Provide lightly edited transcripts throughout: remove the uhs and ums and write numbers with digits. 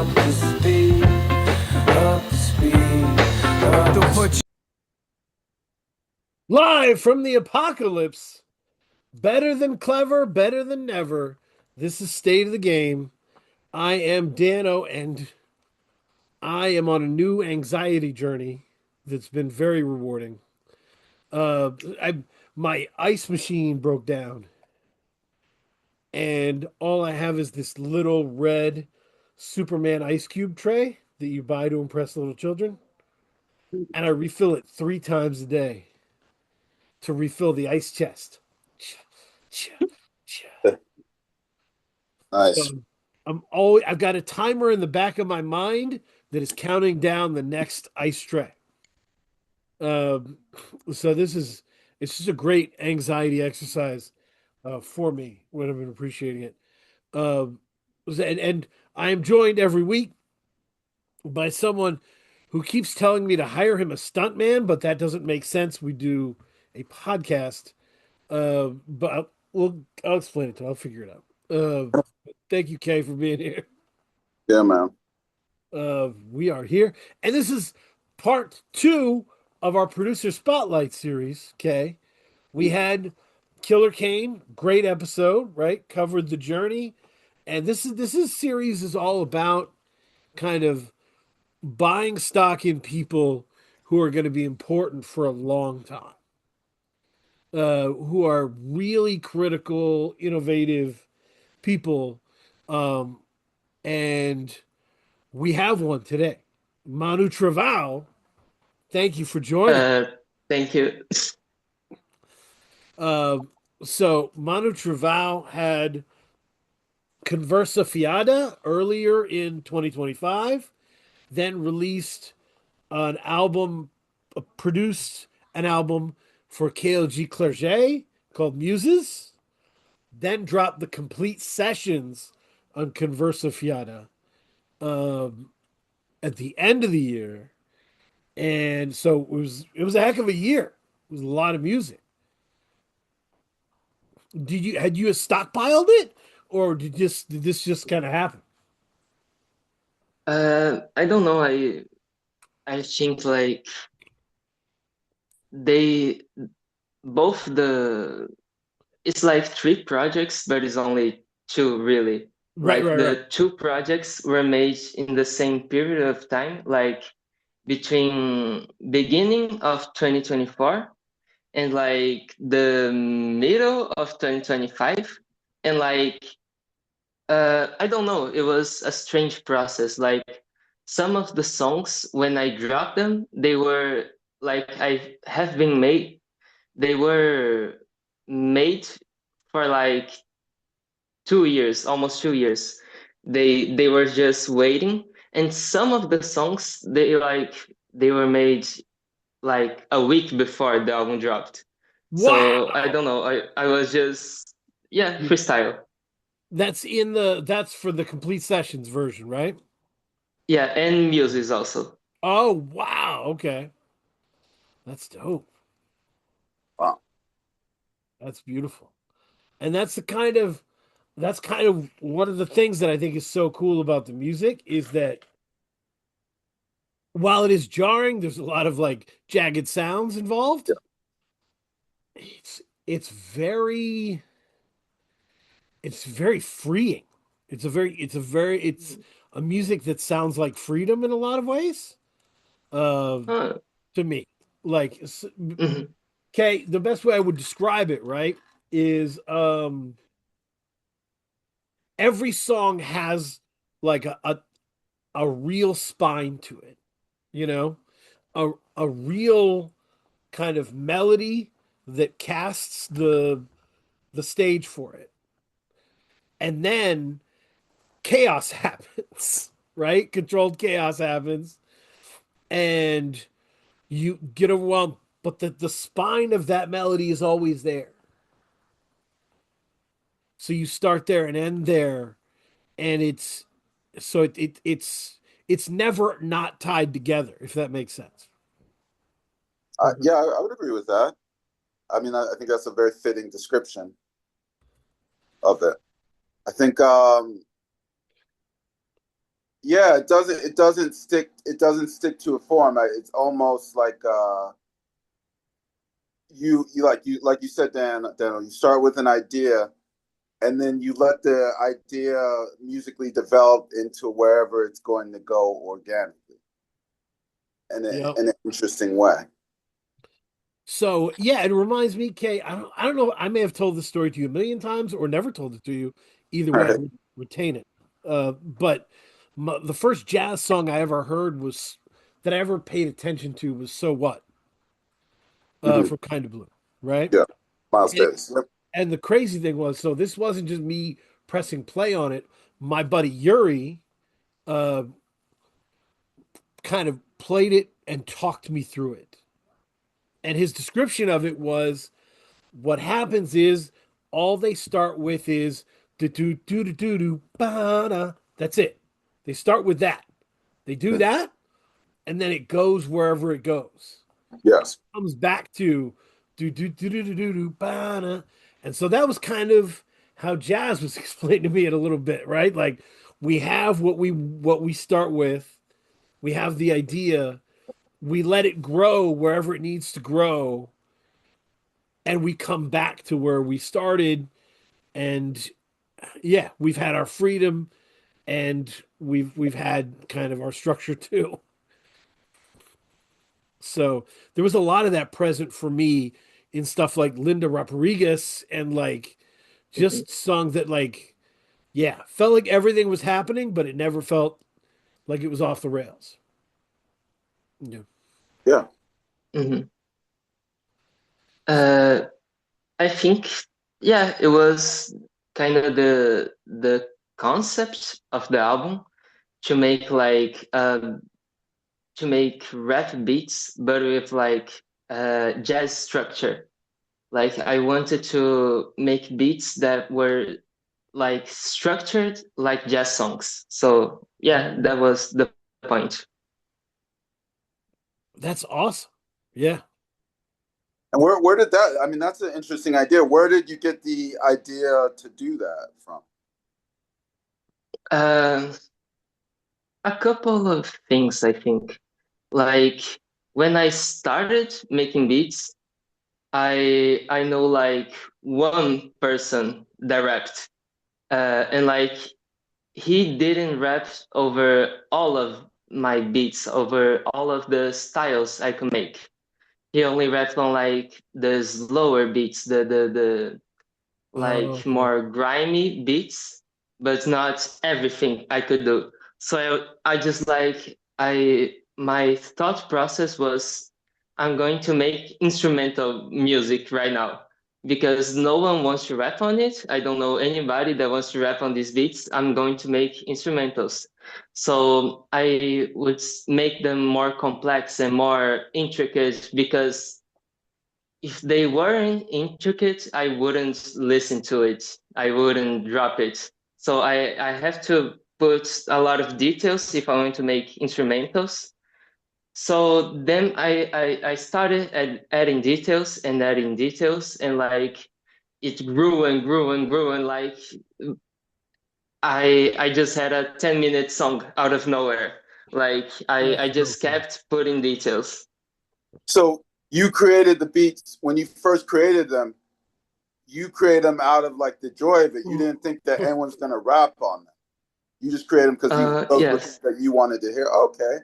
up to speed, up to speed, up to speed. Live from the apocalypse, better than clever, better than never. This is State of the Game. I am Dano, and I am on a new anxiety journey that's been very rewarding. Uh, my ice machine broke down, and all I have is this little red Superman ice cube tray that you buy to impress little children, and I refill it 3 times a day to refill the ice chest. Nice. I've got a timer in the back of my mind that is counting down the next ice tray. Um, so it's just a great anxiety exercise for me when I've been appreciating it. Um, and I am joined every week by someone who keeps telling me to hire him a stuntman, but that doesn't make sense. We do a podcast, but I'll explain it to him. I'll figure it out. Thank you, Kay, for being here. Yeah, man. We are here, and this is part 2 of our producer spotlight series. Kay, we had Killer Kane, great episode, right? Covered the journey, and this series is all about kind of buying stock in people who are going to be important for a long time, who are really critical, innovative people, um, and we have one today. Manu Trovão, thank you for joining. Thank you. So Manu Trovão had Conversa Fiada earlier in 2025, then released an album, produced an album for KLG Clerget called Muses, then dropped the complete sessions on Conversa Fiada at the end of the year. And so it was a heck of a year. It was a lot of music. Had you stockpiled it, or did this just kind of happen? I don't know. I think like they both the it's like 3 projects, but it's only 2 really. Right. The 2 projects were made in the same period of time, like between beginning of 2024 and like the middle of 2025, and like I don't know, it was a strange process. Like some of the songs when I dropped them, they were like they were made for like 2 years, almost 2 years. They were just waiting, and some of the songs they were made like a week before the album dropped. Wow. So I don't know. I was just freestyle. That's for the complete sessions version, right? Yeah, and Muses also. Oh, wow. Okay. That's dope. Wow. That's beautiful. And that's kind of one of the things that I think is so cool about the music is that while it is jarring, there's a lot of like jagged sounds involved. Yeah. It's very freeing. It's a music that sounds like freedom in a lot of ways. To me, like, Mhm. okay, the best way I would describe it, right, is every song has like a real spine to it, you know, a real kind of melody that casts the stage for it. And then chaos happens, right? Controlled chaos happens, and you get overwhelmed, but the spine of that melody is always there. So you start there and end there, and it's never not tied together, if that makes sense. Yeah, I would agree with that. I mean, I think that's a very fitting description of it. I think, Yeah, it doesn't stick to a form. It's almost like you said, Daniel, you start with an idea and then you let the idea musically develop into wherever it's going to go organically Yep. in an interesting way. So yeah, it reminds me, Kay. I don't know. I may have told this story to you a million times or never told it to you. Either way, Right. I would retain it. But the first jazz song I ever heard was that I ever paid attention to was "So What" Mhm. from Kind of Blue, right? Yeah, Miles And, Davis. Yep. and the crazy thing was, so this wasn't just me pressing play on it. My buddy Yuri uh, kind of played it and talked me through it. And his description of it was what happens is all they start with is do do do do do do ba. That's it. They start with that. They do that, and then it goes wherever it goes. Yes. Comes back to do do do do do do do ba. And so that was kind of how jazz was explained to me in a little bit, right? Like we have what we start with. We have the idea. We let it grow wherever it needs to grow, and we come back to where we started. And yeah, we've had our freedom, and we've had kind of our structure too. So there was a lot of that present for me in stuff like Linda Rodriguez and like Mhm. just songs that like yeah felt like everything was happening, but it never felt like it was off the rails. Yeah. Yeah. Mhm. Uh, I think, yeah, it was kind of the concept of the album to make to make rap beats, but with like jazz structure. Like I wanted to make beats that were like structured like jazz songs. So yeah, that was the point. That's awesome. Yeah. And where did that? I mean, that's an interesting idea. Where did you get the idea to do that from? Um, a couple of things, I think. Like when I started making beats, I know like one person that rapped, and like he didn't rap over all of my beats, over all of the styles I could make. He only rapped on like the slower beats, the Oh, like okay. more grimy beats, but not everything I could do. So I just like I my thought process was I'm going to make instrumental music right now because no one wants to rap on it. I don't know anybody that wants to rap on these beats. I'm going to make instrumentals. So I would make them more complex and more intricate because if they weren't intricate, I wouldn't listen to it. I wouldn't drop it. So I have to put a lot of details if I want to make instrumentals. So then I started adding details and adding details, and like it grew and grew and grew, and like I just had a 10-minute song out of nowhere. Like I That's so just cool. kept putting details. So you created the beats when you first created them. You created them out of like the joy of it. You didn't think that anyone's gonna rap on them. You just created them because those were things Yes, that you wanted to hear. Okay,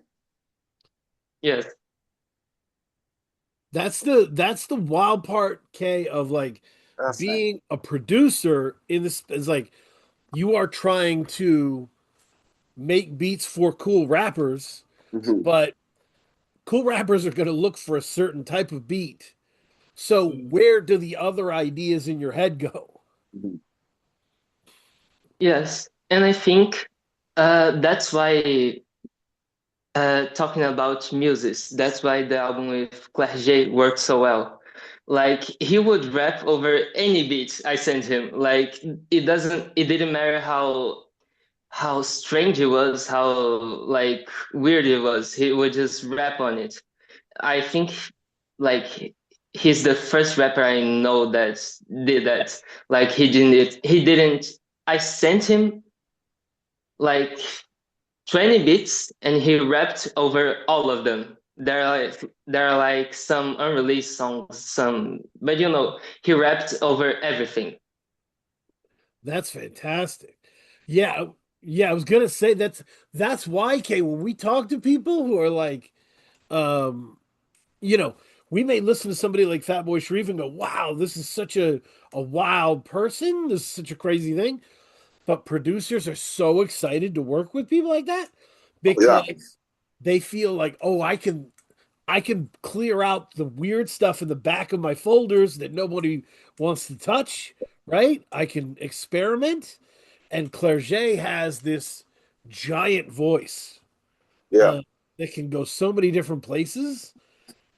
yes. That's the wild part, Kay, of like fascinating. being a producer in this is like you are trying to make beats for cool rappers, Hmm. but cool rappers are going to look for a certain type of beat. So where do the other ideas in your head go? Hmm. Yes, and I think that's why talking about Muses, that's why the album with Clerget worked so well. Like he would rap over any beat I sent him. Like it didn't matter how strange it was, how like weird it was. He would just rap on it. I think like he's the first rapper I know that did that. Like he didn't. I sent him like 20 beats and he rapped over all of them. There are like some unreleased songs, but he rapped over everything. That's fantastic. Yeah, yeah, I was gonna say that's why, Kay, when we talk to people who are like, um, you know, we may listen to somebody like Fatboy Sharif and go, wow, this is such a wild person. This is such a crazy thing. But producers are so excited to work with people like that Yeah, because they feel like, oh, I can clear out the weird stuff in the back of my folders that nobody wants to touch, right? I can experiment. And Clerget has this giant voice yeah, uh, that can go so many different places.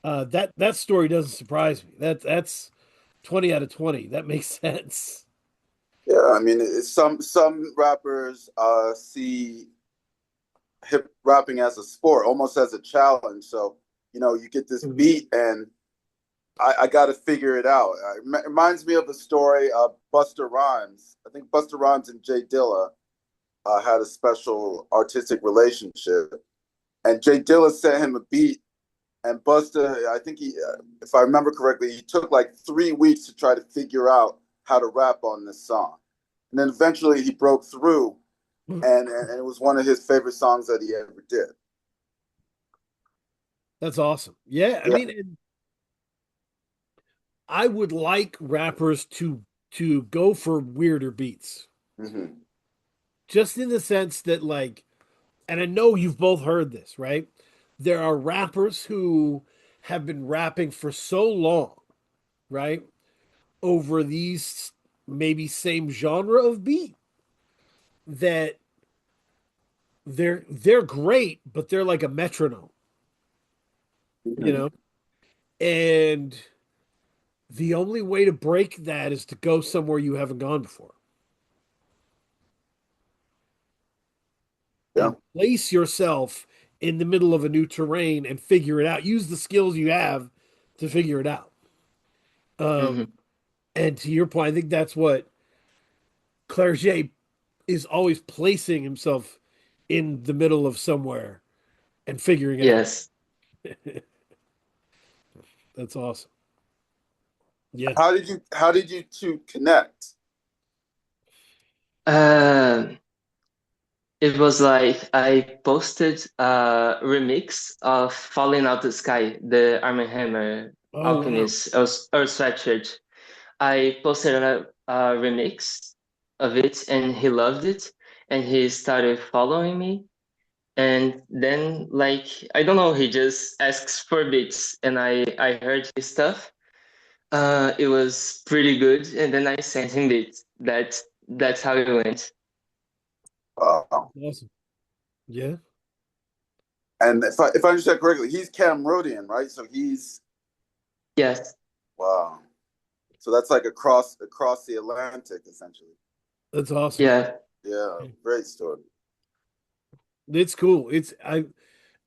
That story doesn't surprise me. That's 20 out of 20. That makes sense. yeah. I mean, some rappers see hip rapping as a sport, almost as a challenge. So you get this Mhm. beat, and I got to figure it out. It reminds me of the story of Busta Rhymes. I think Busta Rhymes and Jay Dilla had a special artistic relationship, and Jay Dilla sent him a beat, and Busta, I think if I remember correctly, he took like 3 weeks to try to figure out how to rap on this song, and then eventually he broke through, and it was one of his favorite songs that he ever did. That's awesome. Yeah, I Yeah. mean, and I would like rappers to go for weirder beats, Mm-hmm. just in the sense that like, and I know you've both heard this, right? There are rappers who have been rapping for so long, right? Over these maybe same genre of beat that they're great, but they're like a metronome, you Mm-hmm. know? And the only way to break that is to go somewhere you haven't gone before Yeah. and place yourself in the middle of a new terrain and figure it out. Use the skills you have to figure it out. Um, Mhm. and to your point, I think that's what Clerget is always placing himself in the middle of somewhere and figuring it out. Yes. That's awesome. Yeah. How did you two connect? Uh, it was like I posted a remix of Falling Out the Sky, the Arm& Hammer Oh wow. Alchemist or Sweatshirt. I posted a remix of it and he loved it and he started following me. And then like I don't know, he just asks for beats and I heard his stuff. It was pretty good and then I sent him beats. That's how it went. Awesome. Yeah. And if I understand correctly, he's Cameroonian, right? So he's Yes. wow. So that's like across the Atlantic, essentially. That's awesome. Yeah. Yeah, great story. It's cool. It's I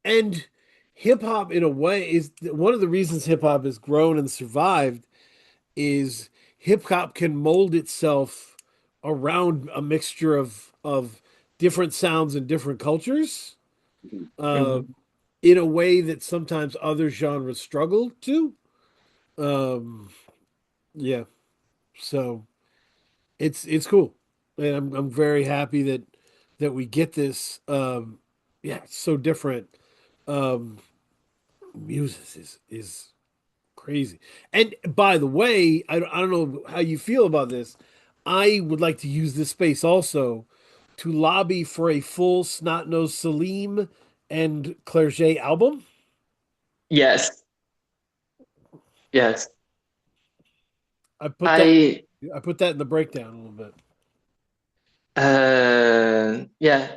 and hip hop in a way is one of the reasons hip hop has grown and survived is hip hop can mold itself around a mixture of different sounds and different cultures Mhm. uh, Hmm. in a way that sometimes other genres struggle to. Um, yeah, so it's cool, and I'm very happy that we get this. Yeah, it's so different. Um, Muses is crazy. And by the way, I don't know how you feel about this. I would like to use this space also to lobby for a full Snot Nose Salim and Clerget album. Yes. Yes. I put that I I put that in the breakdown a little bit. yeah,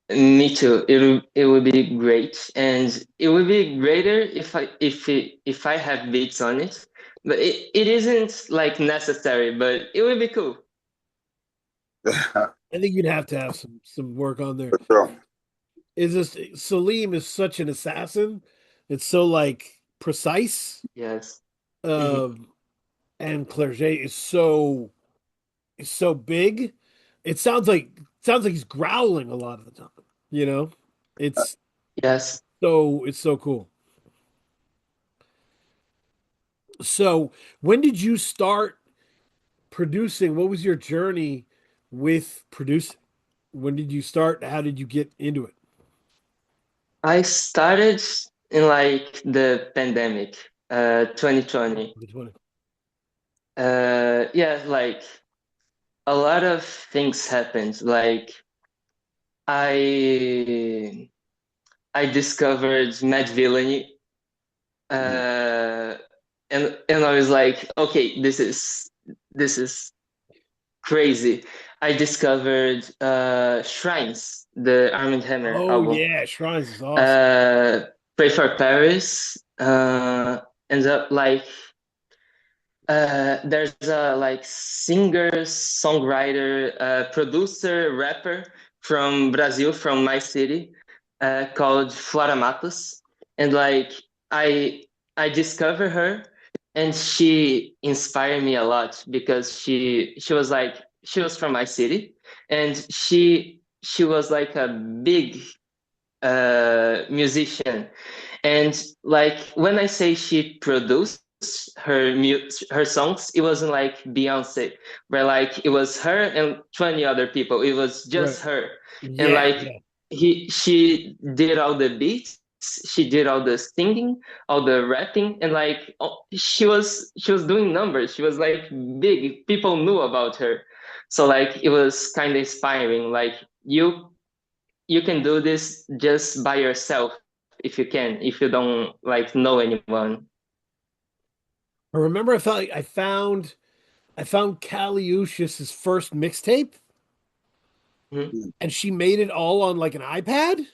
me too. It would be great, and it would be greater if I have beats on it. But it isn't like necessary, but it would be cool. For I think you'd have to have some work on there. sure. Is this Salim is such an assassin. It's so like precise. Yes. Hmm. Um, and Clerget is so big. It sounds like he's growling a lot of the time. You know, it's Yes. it's so cool. So when did you start producing? What was your journey with producing? When did you start? How did you get into it? I started in like the pandemic, 2020. Which one? Yeah, like a lot of things happened. Like I I discovered Mad Villainy, uh, and I was like, okay, this is crazy. I discovered Shrines, the Armand Hammer Oh album. yeah, Shrines is awesome. Uh, Pray for Paris. Ends up like there's a like singer, songwriter, producer, rapper from Brazil, from my city, called Flora Matos, and like I I discovered her, and she inspired me a lot because she was like she was from my city, and she was like a big musician, and like when I say she produced her songs, it wasn't like Beyonce, where like it was her and 20 other people. It was Right. just her. And Yeah, like yeah. she did all the beats, she did all the singing, all the rapping, and like she was doing numbers. She was like big. People knew about her. So like it was kind of inspiring. Like you can do this just by yourself if you can, if you don't like know anyone. I remember I felt like I found Caliush's first mixtape, Mhm. and she made it all on like an iPad,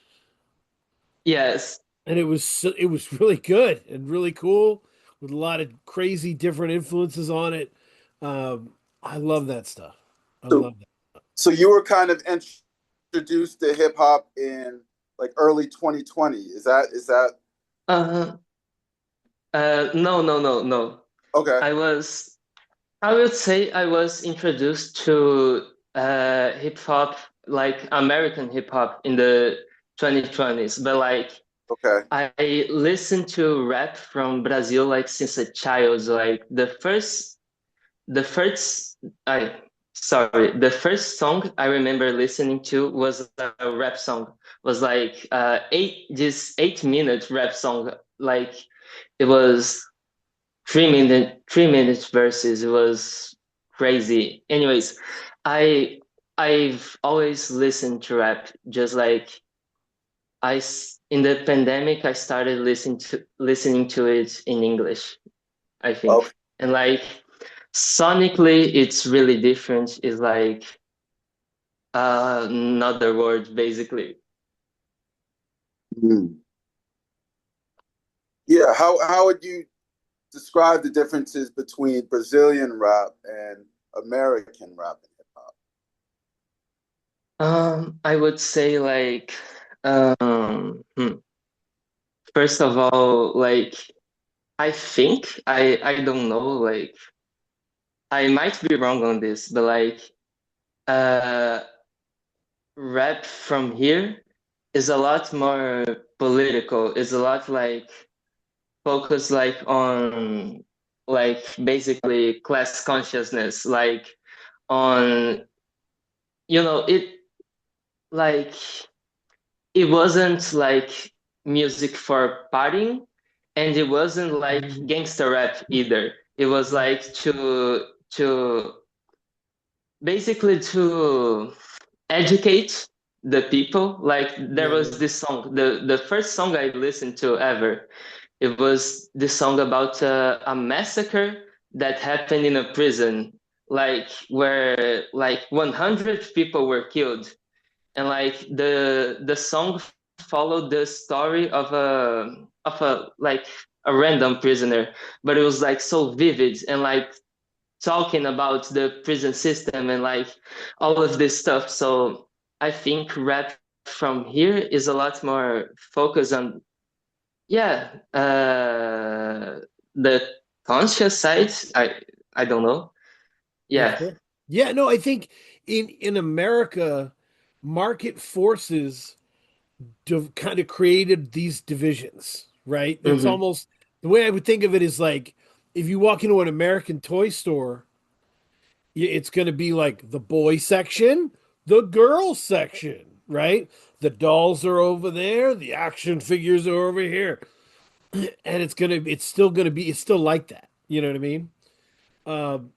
Yes. and it was really good and really cool with a lot of crazy different influences on it. I love that stuff. I So, love that. so you were kind of introduced to hip hop in like early 2020. Is that Uh, no, no, no, no. okay? I was, I would say I was introduced to hip hop, like American hip hop in the 2020s, but like Okay. I listened to rap from Brazil like since a child. Like the first I sorry, the first song I remember listening to was a rap song. Was like 8 minute rap song. Like it was 3 minute verses. It was crazy. Anyways, I I've always listened to rap. Just like in the pandemic I started listening to it in English, I Okay. think. And like sonically, it's really different. It's like another word, basically. Hmm. Yeah. How would you describe the differences between Brazilian rap and American rap and hip hop? I would say like, first of all, like I think I don't know, like I might be wrong on this, but like uh, rap from here is a lot more political. It's a lot like focus like on like basically class consciousness, like on it like it wasn't like music for partying, and it wasn't like gangster rap either. It was like to basically to educate the people. Like there Yeah, was this song, the first song I listened to ever. It was this song about a massacre that happened in a prison, like where like 100 people were killed, and like the song followed the story of a like a random prisoner, but it was like so vivid and like talking about the prison system and like all of this stuff. So I think rap from here is a lot more focused on, yeah, the conscious side. I don't know. yeah, Yeah. sure. Yeah, no, I think in America, market forces kind of created these divisions, right? It's Mm-hmm. almost the way I would think of it is like if you walk into an American toy store, it's going to be like the boy section, the girl section, right? The dolls are over there, the action figures are over here. And it's still like that. You know what I mean? Um,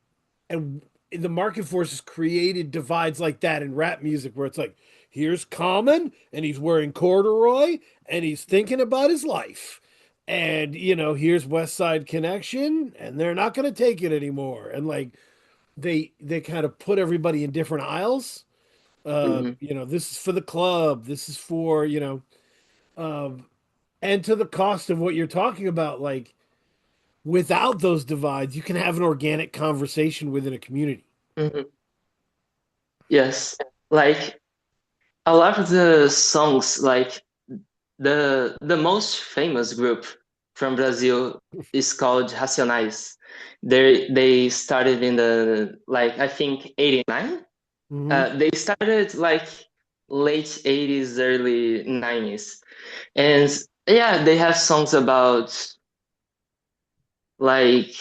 and the market forces created divides like that in rap music where it's like, here's Common and he's wearing corduroy and he's thinking about his life. And here's West Side Connection, and they're not going to take it anymore. And like they kind of put everybody in different aisles. Mm-hmm. This is for the club. This is for um, and to the cost of what you're talking about. Like without those divides, you can have an organic conversation within a community. Mm-hmm. Yes. Like a lot of the songs, like the most famous group from Brazil is called Racionais. They started in the like I think 89. Hmm. They started like late 80s, early 90s. And yeah, they have songs about like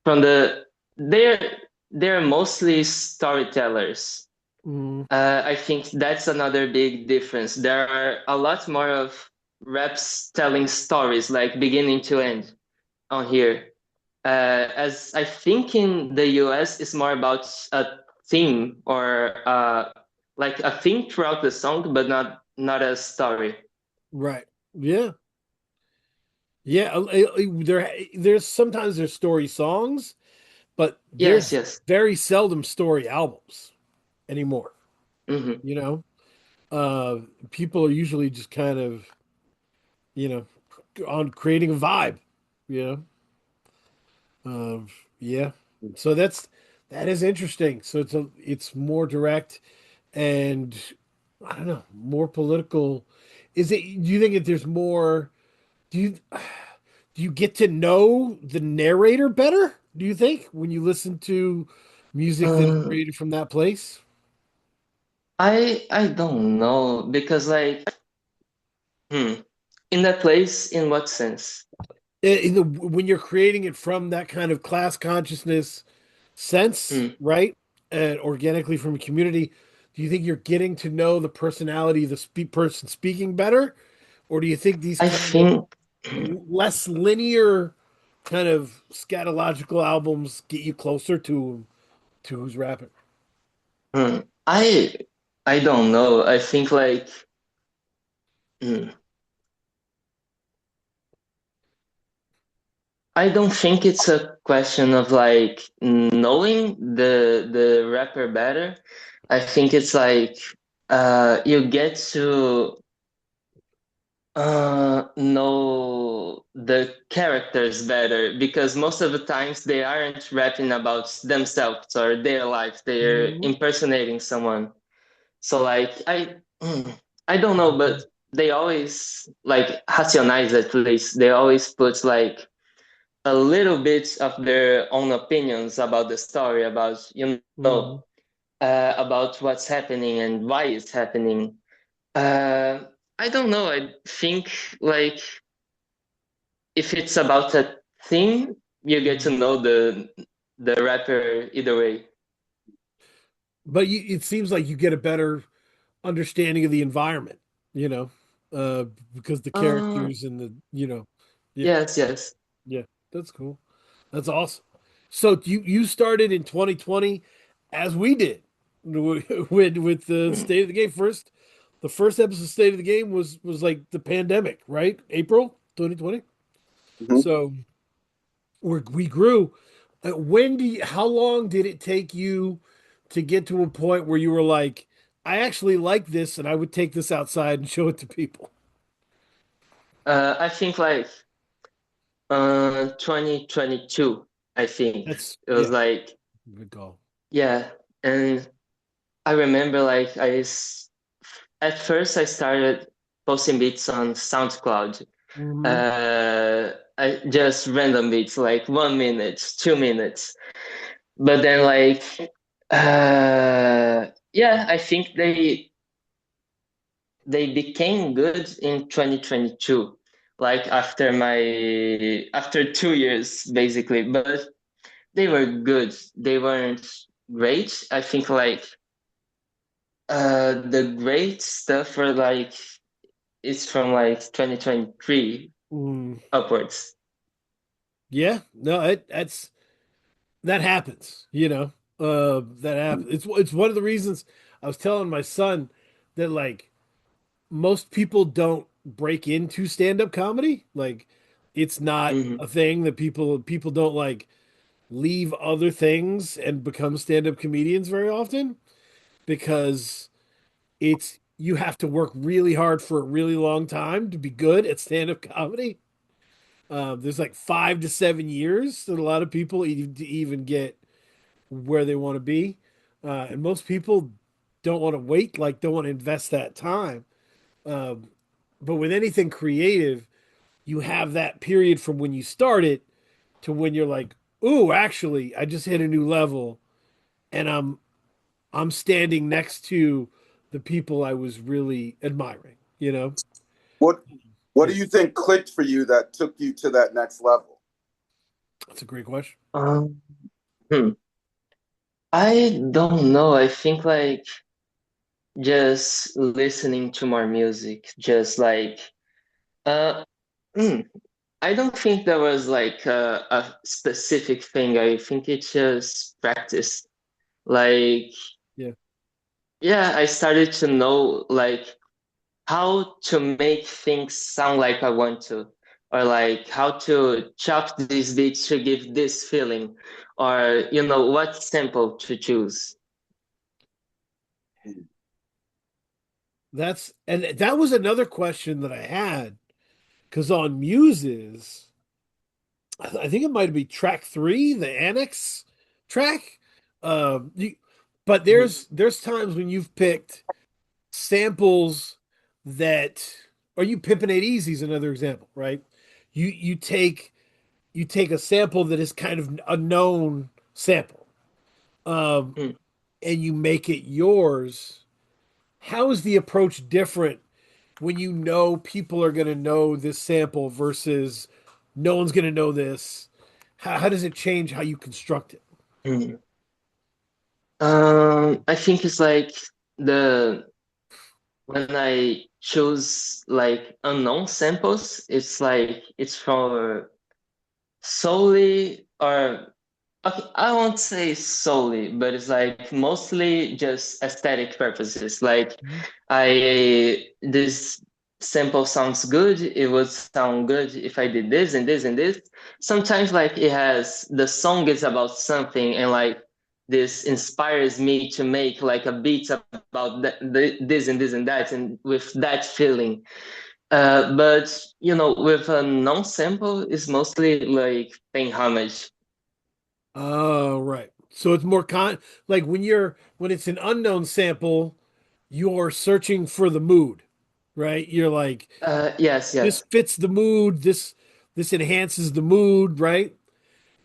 from the they're they're mostly storytellers. Hmm. I think that's another big difference. There are a lot more of reps telling stories, like beginning to end, on here. As I think in the US, it's more about a theme or like a theme throughout the song, but not a story. Right. Yeah. Yeah. There's sometimes there's story songs, but Yes, there's yes. very seldom story albums anymore. Hmm. You know, uh, people are usually just kind of, you know, on creating a vibe, you know. Yeah. So that is interesting. So it's more direct and I don't know, more political. Do you think that there's more do you do you get to know the narrator better? Do you think when you listen to music that is Um, created from that place? I don't know because like hmm, in that place, in what sense? When you're creating it from that kind of class consciousness sense, Hmm. right? And organically from a community, do you think you're getting to know the personality of the person speaking better? Or do you think these I kind of think less linear kind of scatological albums get you closer to who's rapping? hmm, I I don't know. I think like hmm, I don't think it's a question of like knowing the rapper better. I think it's like you get to know the characters better because most of the times they aren't rapping about themselves or their life. They're Mhm. impersonating someone. So like I don't know, but they always like Racionais at least. They always put like a little bit of their own opinions about the story, about Mhm. about what's happening and why it's happening. Uh, I don't know. I think like if it's about a theme, you get to Mhm. know the rapper either way. But it seems like you get a better understanding of the environment, you know, because the Uh, characters and yeah, yes, yes. yeah, that's cool. That's awesome. So you started in 2020 as we did with the Mm. State of the Game first. The first episode of State of the Game was like the pandemic, right? April 2020. Mhm. So we grew. How long did it take you to get to a point where you were like, I actually like this and I would take this outside and show it to people? I think like 2022. I think That's it was yeah, like good call. yeah, and I remember like at first I started posting beats on SoundCloud. Hmm. I just random beats like 1 minute, 2 minutes. But then like yeah, I think they became good in 2022, like after 2 years basically. But they were good. They weren't great. I think like the great stuff were like it's from like 2023 Mm, upwards. yeah, no, that happens, you know. That happens. It's one of the reasons I was telling my son that like most people don't break into stand-up comedy. Like it's not Hmm. a thing that people don't like leave other things and become stand-up comedians very often because it's you have to work really hard for a really long time to be good at stand-up comedy. There's like 5 to 7 years that a lot of people to even get where they want to be. And most people don't want to wait, like don't want to invest that time. Um, but with anything creative, you have that period from when you start it to when you're like, "Ooh, actually, I just hit a new level, and I'm standing next to the people I was really admiring." You know? What What Yeah, do you think clicked for you that took you to that next level? that's a great question. Um, hmm. I don't know. I think like just listening to more music, just like uh, hmm, I don't think there was like a specific thing. I think it's just practice. Like, Yeah. yeah, I started to know like how to make things sound like I want to, or like how to chop these beats to give this feeling, or what sample to choose. That was another question that I had because on Muses, I think it might be track three, the annex track. You, but Mhm. there's times when you've picked samples that, or you Pippin 8 Easy is another example, right? You take a sample that is kind of a known sample, um, Mm. and you make it yours. How is the approach different when you know people are going to know this sample versus no one's going to know this? How does it change how you construct it? Mm. I think it's like the when I choose like unknown samples, it's like it's from solely or okay, I won't say solely, but it's like mostly just aesthetic purposes. Like Mhm. this sample sounds good. It would sound good if I did this and this and this. Sometimes like it has the song is about something and like this inspires me to make like a beat about this and this and that and with that feeling. But with a non-sample, it's mostly like paying homage. Oh, right. So it's more like when it's an unknown sample, you're searching for the mood, right? You're like, Yes, this yes. fits the mood, this enhances the mood, right?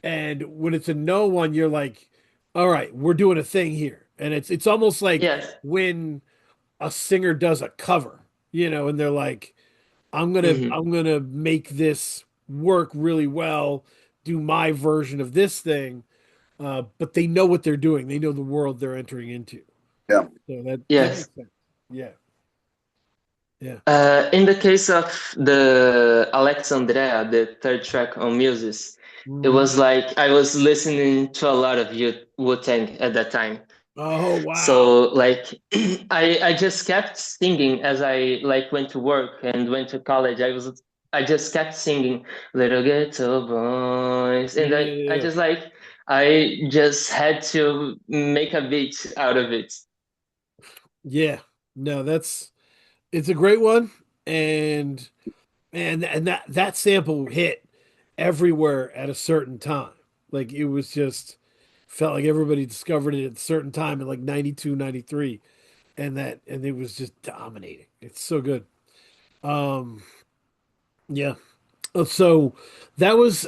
And when it's a no one, you're like, all right, we're doing a thing here. And it's almost like Yes. when a singer does a cover, and they're like, Hmm. I'm gonna make this work really well, do my version of this thing. But they know what they're doing. They know the world they're entering into. Yeah. So that Yes. makes sense. Yeah. Yeah. In the case of the Alexandria, the third track on Muses, it Mhm. was like I was listening to a lot of Wu-Tang at that time. Oh, wow. So like I just kept singing as I like went to work and went to college. I just kept singing Little Ghetto Boys Yeah, and I yeah, just like I just had to make a beat out of it. yeah. No, it's a great one, and that sample hit everywhere at a certain time. Like it was just felt like everybody discovered it at a certain time in like 92, 93, and it was just dominating. It's so good. Um, yeah. So that was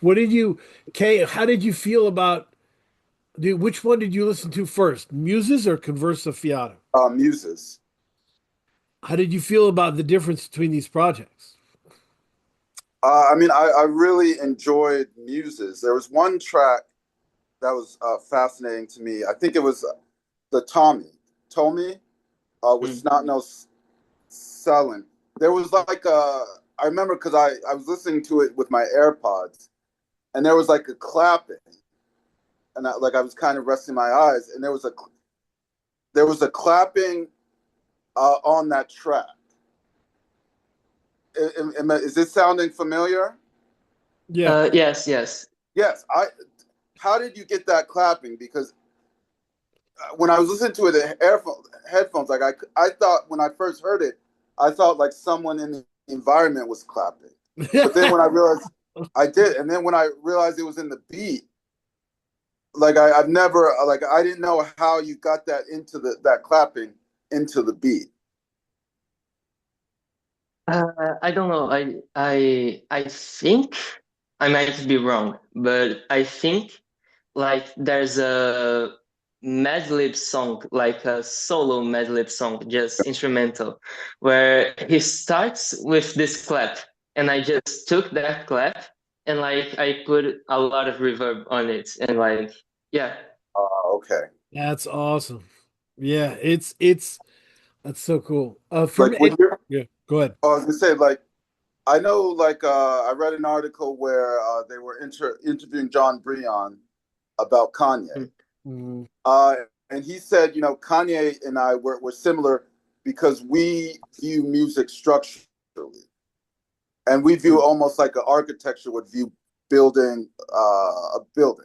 what did you Kay, how did you feel about which one did you listen to first? Muses or Conversa Fiada? Muses. How did you feel about the difference between these projects? I mean, I really enjoyed Muses. There was one track that was fascinating to me. I think it was the Tommy, with Mm. Snot Nose Selling. There was like I remember because I was listening to it with my AirPods, and there was like a clapping, and I was kind of resting my eyes, and there was a clapping on that track. Is this sounding familiar? Yeah. Yes, yes. Yes. How did you get that clapping? Because when I was listening to it in headphones, like I thought when I first heard it, I thought like someone in the environment was clapping. But then when I realized I did, and then when I realized it was in the beat, like I've never like I didn't know how you got that into that clapping into the beat. I don't know. I think I might be wrong, but I think like there's a Mad Lib song, like a solo Mad Lib song, just instrumental, where he starts with this clap, and I just took that clap and like I put a lot of reverb on it, and like yeah. Okay. That's awesome. Yeah, it's that's so cool. For Like me, when you're, yeah, go ahead. I was gonna say like I know like I read an article where they were interviewing John Brion about Kanye. Mm, Mhm. Uh, and he said, you know, Kanye and I were similar because we view music structurally, and we view mm. almost like an architecture would view building a building.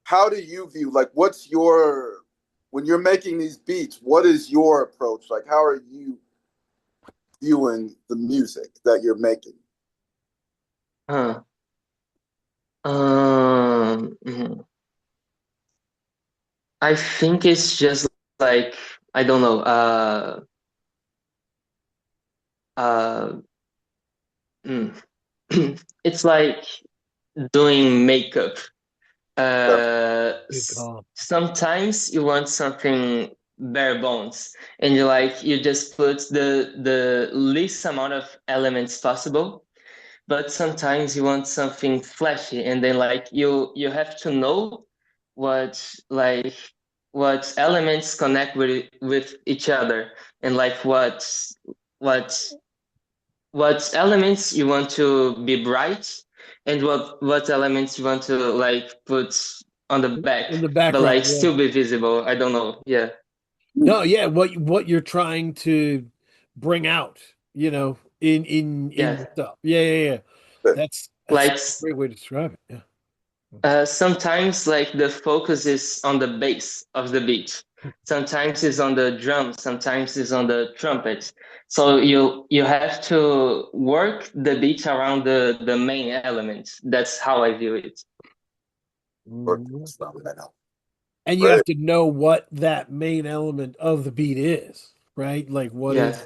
How do you view like what's your when you're making these beats? What is your approach? Like, how are you viewing the music that you're making? Huh. Mhm. I think it's just like I don't know. Uh, mm. It's like doing makeup. Yeah. Good call. Sometimes you want something bare bones, and you just put the least amount of elements possible. But sometimes you want something flashy, and then like you have to know what like what elements connect with each other, and like what what elements you want to be bright, and what elements you want to like put on the In back, the but like background, yeah. still be visible. I don't know. Yeah. No, yeah, what you're trying to bring out, in Yeah. your stuff. Yeah, yeah, yeah. That's Like a great way to describe it. Yeah. sometimes like the focus is on the bass of the beat. Sometimes it's on the drum, sometimes it's on the trumpet. So you have to work the beat around the main element. That's how I view it. Mhm. Right. And you have to know what that main element of the beat is, right? Like Yeah.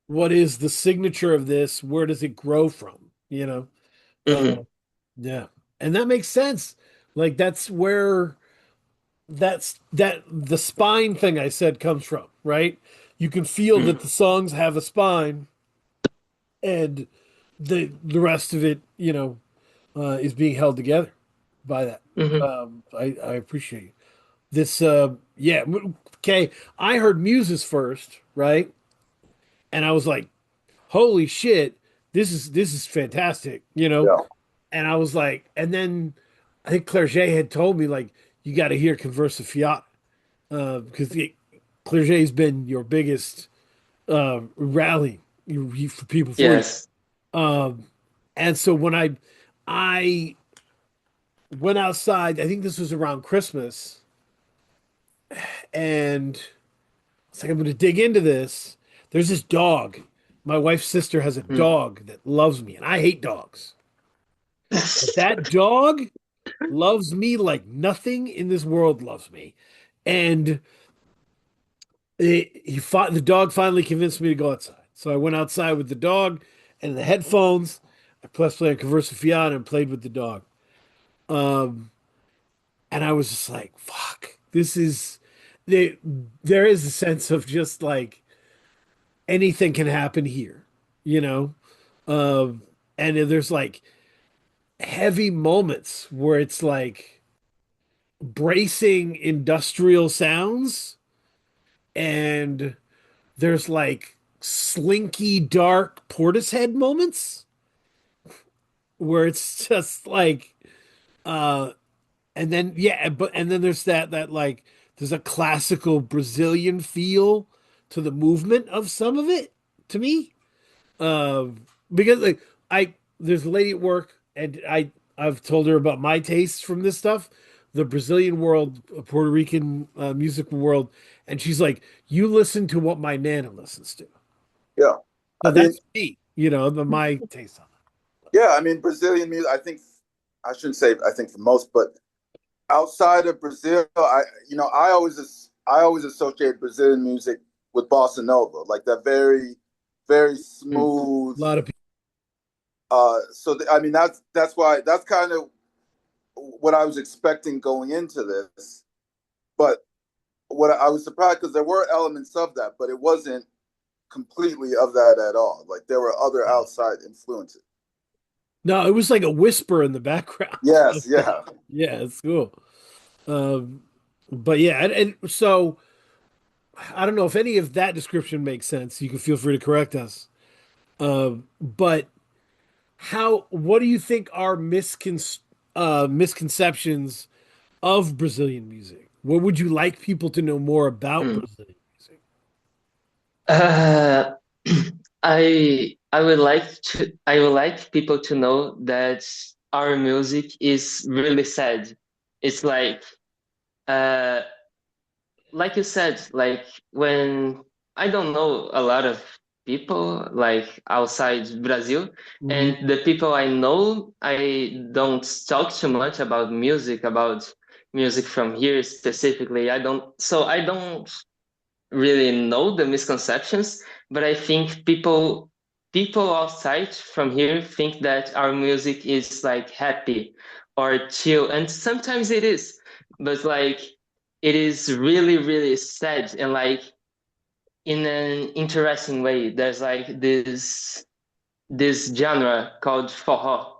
what is the signature of this? Where does it grow from? Mm-hmm. Yeah. And that makes sense. Like that the spine thing I said comes from, right? You can feel that the songs have a spine and the rest of it, is being held together by that. Mm-hmm. I appreciate this. Yeah. Okay. I heard Muses first, right? And I was like, holy shit, this is fantastic, Yeah. And I was like, and then I think Clerget had told me like you got to hear Conversa Fiada, because Clerget's been your biggest rally for people for you. Yes. Um, and so when I went outside, I think this was around Christmas, and it's like I'm going to dig into this. There's this dog. My wife's sister has a Mm. dog that loves me, and I hate dogs. But that dog loves me like nothing in this world loves me. And the dog finally convinced me to go outside. So I went outside with the dog and the headphones. I plus played Conversa Fiata and played with the dog. Um, and I was just like, fuck, this is there is a sense of just like anything can happen here, you know? Um, and there's like heavy moments where it's like bracing industrial sounds, and there's like slinky dark Portishead moments where it's just like uh and then yeah, but and then there's that like there's a classical Brazilian feel to the movement of some of it to me. Because like I there's a lady at work, and I've told her about my tastes from this stuff, the Brazilian world, Puerto Rican musical world, and she's like, "You listen to what my nana listens to." Yeah. So I mean, that's me, my taste on yeah, I mean, Brazilian music, I think, I shouldn't say, I think for most, but outside of Brazil, I always associate Brazilian music with bossa nova, like that very, very Mm. smooth. it. A lot of people. I mean, that's why that's kind of what I was expecting going into this. But what I was surprised, because there were elements of that, but it wasn't completely of that at all. Like there were other outside influences. No, it was like a whisper in the background. Yes, yeah. Yeah, it's cool. Um, but yeah, and so I don't know if any of that description makes sense. You can feel free to correct us. But what do you think are misconceptions of Brazilian music? What would you like people to know more about Mm. Brazilian music? Uh, I would like people to know that our music is really sad. It's uh like you said, like when I don't know a lot of people like outside Brazil, Mhm. and the people I know, I don't talk too much about music from here specifically. I don't really know the misconceptions, but I think people outside from here think that our music is like happy or chill, and sometimes it is, but like it is really really sad and like in an interesting way. There's like this genre called forró.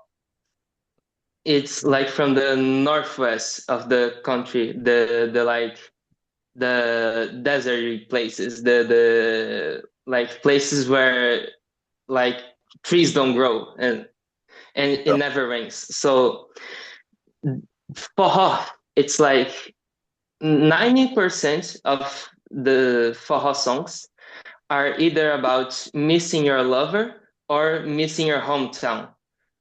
It's like from the northwest of the country, the like the desert places, the like places where like trees don't grow and it Yeah. never rains. So forró, it's like 90% of the forró songs are either about missing your lover or missing your hometown.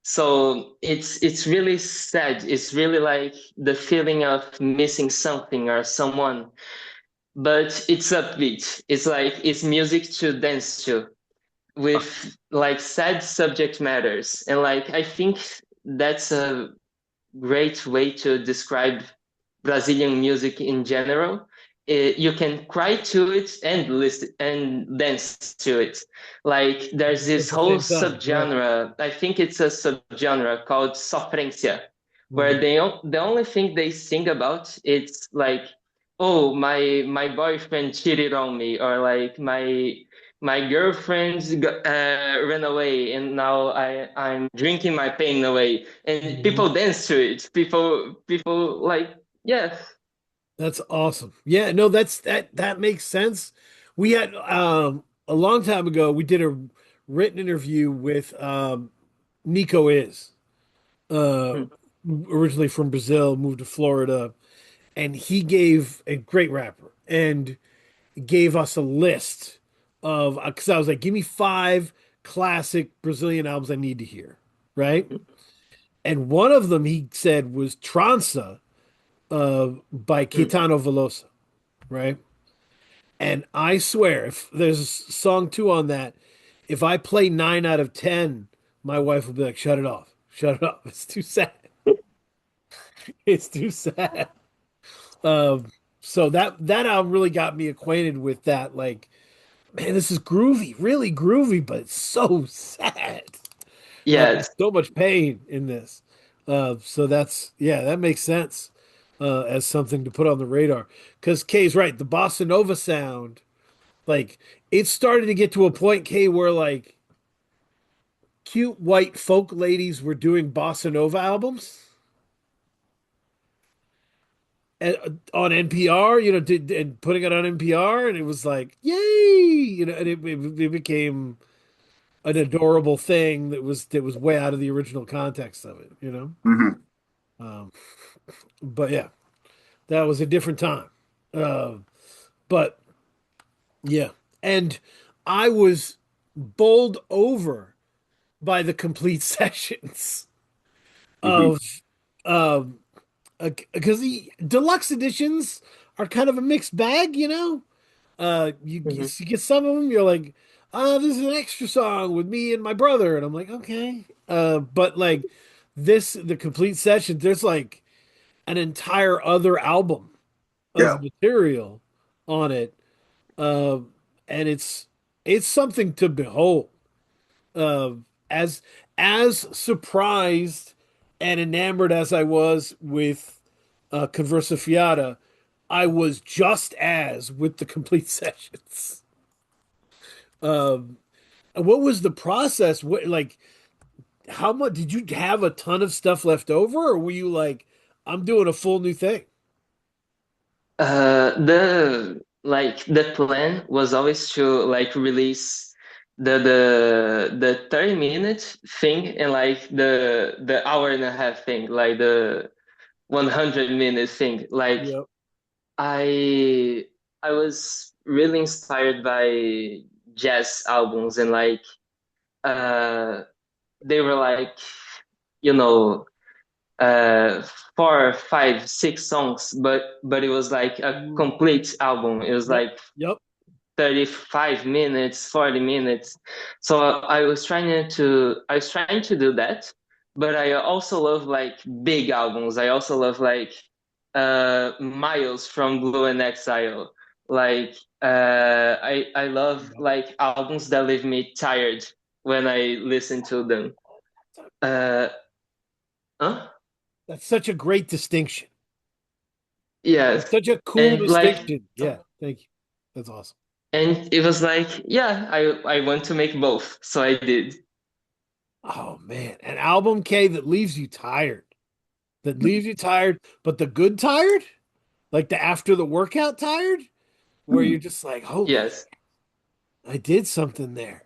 So it's really sad. It's really like the feeling of missing something or someone, but it's upbeat. It's like it's music to dance to with like sad subject matters. And like I think that's a great way to describe Brazilian music in general. You can cry to it and listen and dance to it. Like there's At this the whole same time, right? subgenre. I think it's a subgenre called sofrência, where Mhm. the only thing they sing about it's like, oh, my boyfriend cheated on me, or like my girlfriend ran away, and now I'm drinking my pain away, and Mhm. people dance to it. People like, yeah. That's awesome. Yeah, no, that makes sense. We had a long time ago we did a written interview with Nico is uh Mm, originally from Brazil, moved to Florida, and he gave a great rapper and gave us a list of because I was like, give me five classic Brazilian albums I need to hear, right? And one of them he said was Trança by mm, Caetano Veloso, right? And I swear, if there's a song two on that, if I play 9 out of 10, my wife will be like, "Shut it off, shut it off. It's too sad. It's too sad." Um, so that album really got me acquainted with that. Like, man, this is groovy, really groovy, but it's so sad. yes. There's so much pain in this. So that makes sense as something to put on the radar. Because Kay's right, the bossa nova sound Like it started to get to a point, Kay, where like cute white folk ladies were doing bossa nova albums on NPR, and putting it on NPR, and it was like, yay, and it became an adorable thing that was way out of the original context of it. Hmm. Um, but yeah, that was a different time. Uh, but yeah, and I was bowled over by the complete sessions Hmm. of um because the deluxe editions are kind of a mixed bag. You Mhm. get some of them, you're like, this is an extra song with me and my brother, and I'm like, okay. But like the complete session, there's like an entire other album Yeah. of material on it, uh, and it's something to behold. Uh, as as surprised and enamored as I was with Conversa Fiada, I was just as with the complete sessions. Um, and what was the process? What like how much did you have a ton of stuff left over, or were you like, I'm doing a full new thing? The plan was always to like release the 30-minute thing and like the hour and a half thing, like the 100-minute thing. Like Yep. I I was really inspired by jazz albums and like uh they were like, you know, uh 4, 5, 6 songs, but it was like a Mm. complete album. It was Yep. like Yep. 35 minutes, 40 minutes. So I was trying to do that, but I also love like big albums. I also love like Miles from Blue and Exile. Like I love Yep. like albums that leave me tired when I listen to them. Uh huh? That's such a great distinction. That's Yes. such a cool And like distinction. Yeah. Thank you. That's awesome. and it was like, yeah, I want to make both. So I did. Oh man, an album K that leaves you tired. That leaves you tired, but the good tired, like the after the workout tired, where Hmm. you're just like, holy, Yes. I did something there.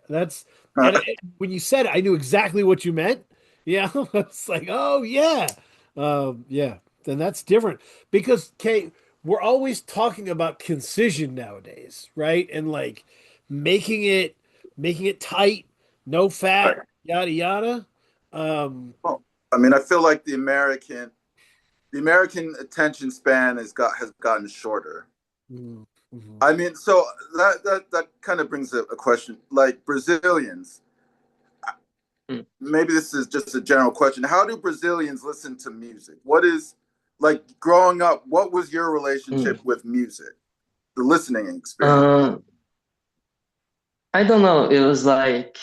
When you said it, I knew exactly what you meant. Yeah, it's like, oh yeah, yeah. Then that's different because Kate, we're always talking about concision nowadays, right? And like making it making it tight, no Right. fat, yada yada. Um, Well, I mean, I feel like the American attention span has gotten shorter. mm, mhm. I mean, so that kind of brings a question. Like Brazilians, Mm. maybe this is just a general question. How do Brazilians listen to music? What is like growing up? What was your relationship Mm. with music? The listening experience. Uh, I don't know. It was like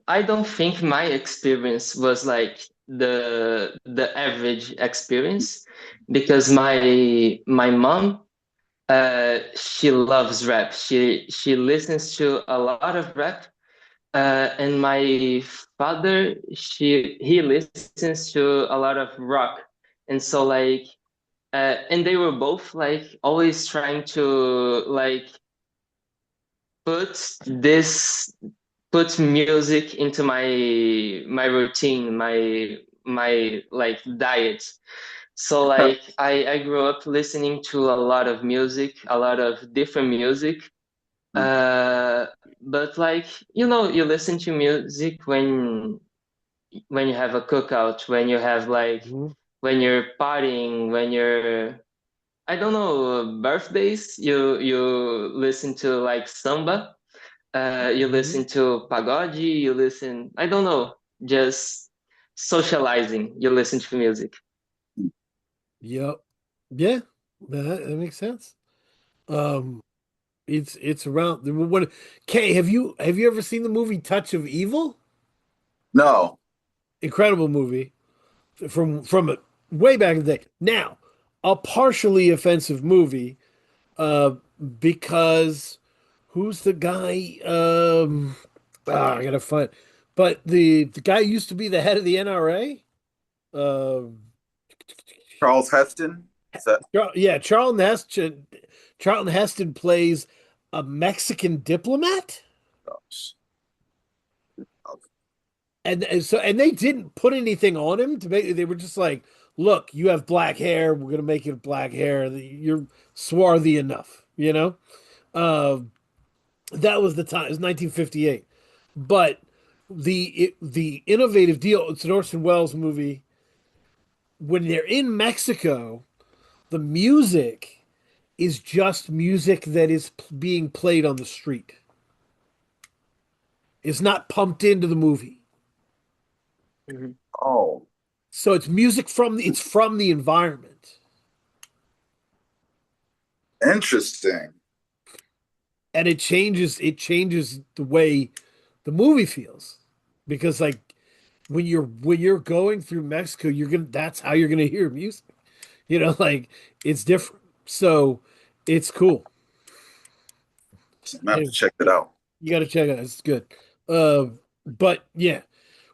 I don't think my experience was like the average experience because my mom she loves rap. She listens to a lot of rap. And my father, he listens to a lot of rock, and so like, and they were both like always trying to like put this put music into my routine, my like diet. So like I grew up listening to a lot of music, a lot of different music. Uh, but like you listen to music when you have a cookout, when you have like Mhm. when you're partying, when you're I don't know birthdays. You listen to like samba. You Mhm. listen to pagode. You listen. I don't know. Just socializing. You listen to music. Yep. Yeah, that makes sense. Um, it's around what Kay, have you ever seen the movie Touch of Evil? No. Incredible movie from way back in the day. Now, a partially offensive movie, uh, because who's the guy? I gotta find. But the guy who used to be the head of the NRA. Um, Charles Heston. Is that Yeah, Charlton Heston plays a Mexican diplomat, and they didn't put anything on him to make. They were just like, "Look, you have black hair. We're gonna make it black hair. You're swarthy enough." Uh, that was the time. It was 1958, but the innovative deal. It's an Orson Welles movie. When they're in Mexico, the music is just music that is being played on the street. It's not pumped into the movie. Mhm. oh, So it's music it's from the environment. interesting. And it changes the way the movie feels. Because like when you're going through Mexico, that's how you're gonna hear music. Like it's different. So it's cool. I'm gonna have to And check it out. you gotta check it out. It's good. Uh, but yeah,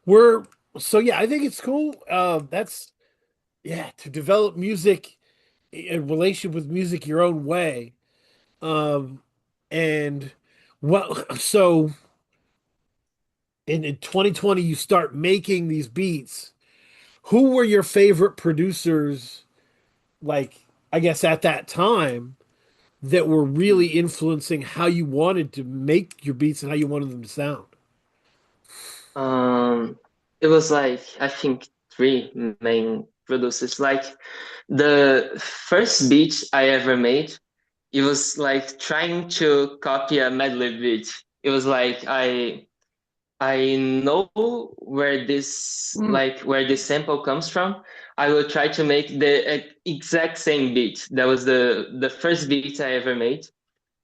we're so yeah, I think it's cool. That's yeah, to develop music, a relationship with music your own way. Um, and well, so in 2020, you start making these beats. Who were your favorite producers, like, I guess at that time, that were really influencing how you wanted to make your beats and how you wanted them to sound? Um, it was like I think three main producers. Like the first beat I ever made, it was like trying to copy a medley beat. It was like I know where this sample comes from. I will try to make the exact same beat. That was the first beat I ever made.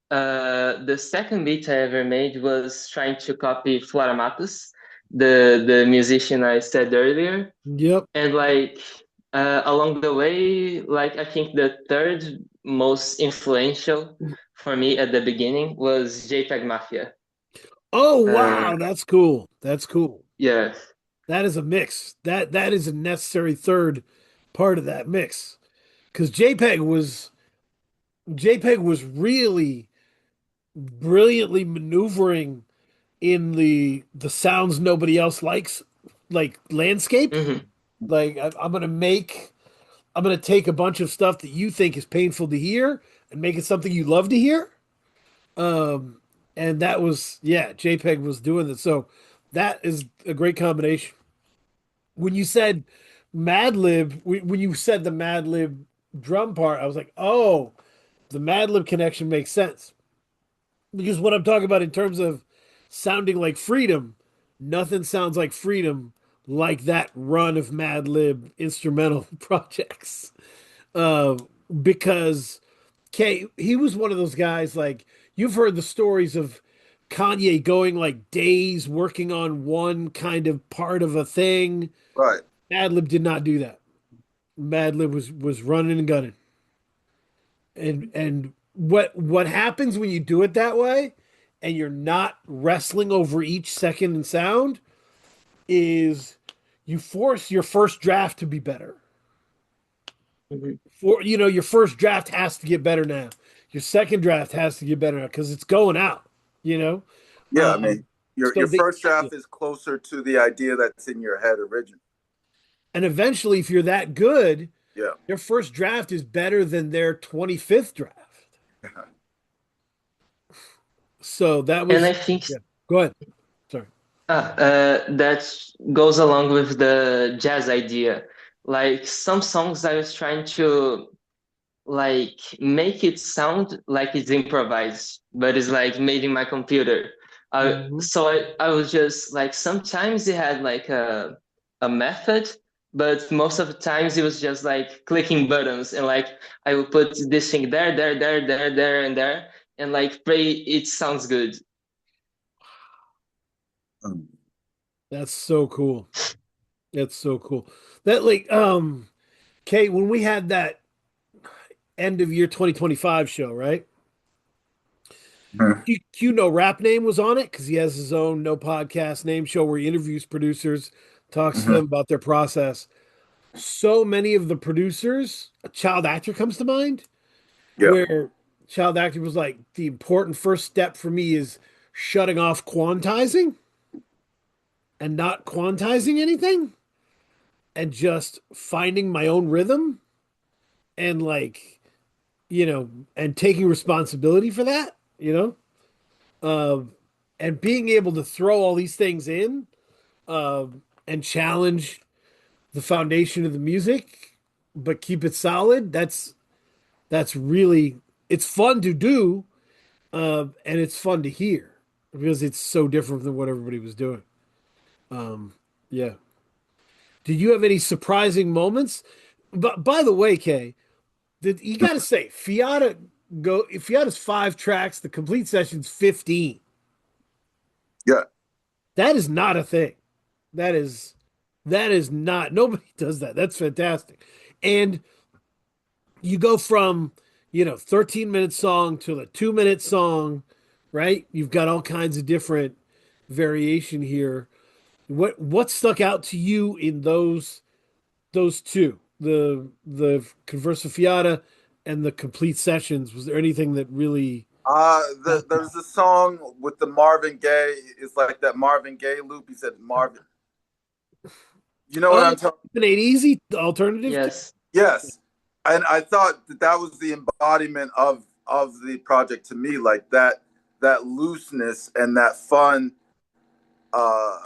The second beat I ever made was trying to copy Flora Matos, the musician I said earlier. Yep. And like along the way, like I think the third most influential for me at the beginning was JPEG Mafia. Oh Uh, wow, that's cool. That's cool. yeah. That is a mix. That is a necessary third part of that mix. Because JPEG was really brilliantly maneuvering in the sounds nobody else likes, like landscape. Hmm. Like I'm gonna take a bunch of stuff that you think is painful to hear and make it something you love to hear. Um, and that was yeah, JPEG was doing that. So that is a great combination. When you said when you said the Mad Lib drum part, I was like, oh, the Mad Lib connection makes sense. Because what I'm talking about in terms of sounding like freedom, nothing sounds like freedom like that run of Mad Lib instrumental projects. Uh, because he was one of those guys like you've heard the stories of Kanye going like days working on one kind of part of a thing. Right. Madlib did not do that. Madlib was running and gunning. And what happens when you do it that way and you're not wrestling over each second and sound is you force your first draft to be better. Hmm. Your first draft has to get better now. Your second draft has to get better now because it's going out, you know? Yeah, I Um, mean, your so your they first draft is closer to the idea that's in your head originally. and eventually if you're that good, Yeah. their first draft is better than their 25th draft. So that And was I think yeah. Go ahead. Sorry. that goes along with the jazz idea. Like some songs I was trying to like make it sound like it's improvised, but it's like made in my computer. Mhm. I was just like sometimes it had like a method, but most of the times it was just like clicking buttons and like I would put this thing there, and there, and like pray it sounds good. Mm. That's so cool. That's so cool. That like Kate, when we had that end of year 2025 show, right? Mhm. You know, Rap Name was on it because he has his own no podcast name show where he interviews producers, talks to Mhm. them about their process. So many of the producers, a child actor comes to mind, Yeah. where child actor was like, the important first step for me is shutting off quantizing and not quantizing anything and just finding my own rhythm and like, and taking responsibility for that, um, and being able to throw all these things in, and challenge the foundation of the music, but keep it solid. That's really it's fun to do, and it's fun to hear because it's so different than what everybody was doing. Um, yeah. Did you have any surprising moments? But by the way, Kay, you got to say Fiada's 5 tracks, the complete session's 15. Yeah. That is not a thing. That is that is not nobody does that. That's fantastic. And you go from, 13-minute song to a 2-minute song, right? You've got all kinds of different variation here. What stuck out to you in those two, the Conversa Fiata and the complete sessions? Was there anything that really There's a song with the Marvin Gaye. It's like that Marvin Gaye loop. He said Marvin. You know what I'm talking? an 8 easy alternative to? Yes. Yes, and I thought that was the embodiment of the project to me, like that looseness and that fun, uh,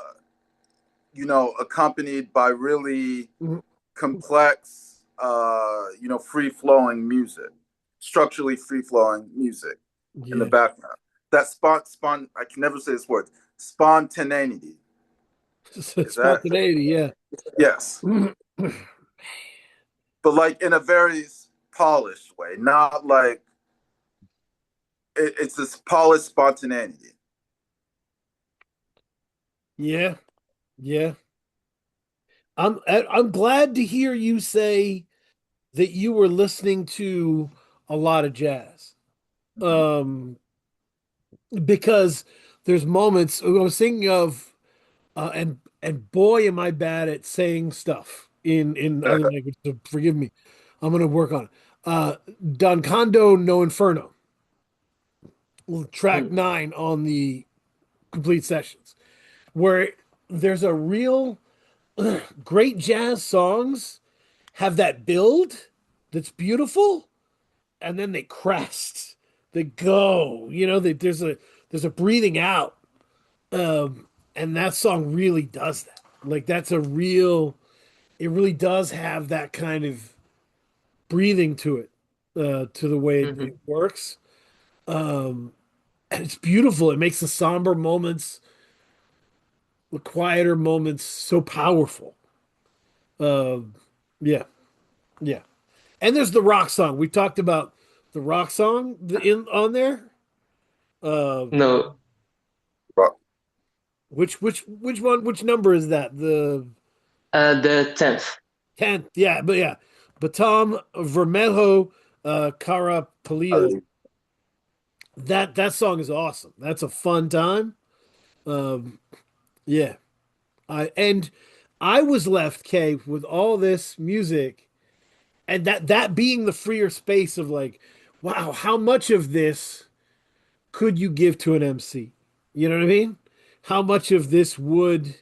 accompanied by really Mhm. complex, free flowing music, structurally free flowing music in the Yeah. background. That I can never say this word, spontaneity. Is that Spontaneity, yeah. yes? But like in a very polished way, not like it's this polished spontaneity. Yeah, yeah. I'm glad to hear you say that you were listening to a lot of jazz. Um, because there's moments I was thinking of, and boy, am I bad at saying stuff in other languages. So forgive me. I'm gonna work on it. Don Condo No Inferno, track Mm. 9 on the complete sessions, where there's a real great jazz songs have that build that's beautiful, and then they crest, they go, there's a breathing out, and that song really does that. Like that's it really does have that kind of breathing to it, to the way it Mhm. works. And it's beautiful. It makes the somber moments, the quieter moments so powerful. Um, yeah, yeah. And there's the rock song. We talked about the rock song in on there. Uh, No, which one? Which number is that? The the 10th. 10th. Yeah, but yeah, Batam Vermelho, Cara Palida. That song is awesome. That's a fun time. Um, yeah. And I was left, Kay, with all this music, and that being the freer space of like, wow, how much of this could you give to an MC? You know what I mean? How much of this would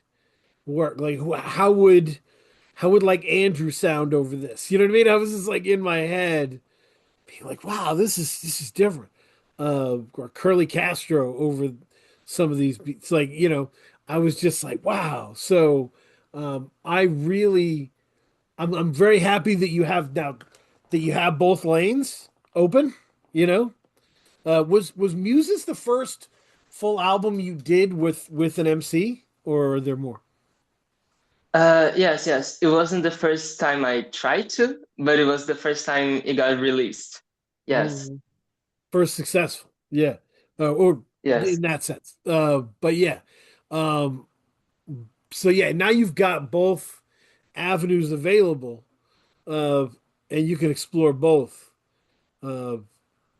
work? Like, how would like Andrew sound over this? You know what I mean? I was just like in my head, being like, wow, this is different. Or Curly Castro over some of these beats. Like, I was just like, wow. So, I really, I'm very happy that you have now that you have both lanes open. You know, was Muses the first full album you did with an MC, or are there more? Yes, yes. It wasn't the first time I tried to, but it was the first time it got released. Yes, Mm, first successful, yeah, or yes. in that sense. But yeah, um, so yeah, now you've got both avenues available, uh, and you can explore both. uh,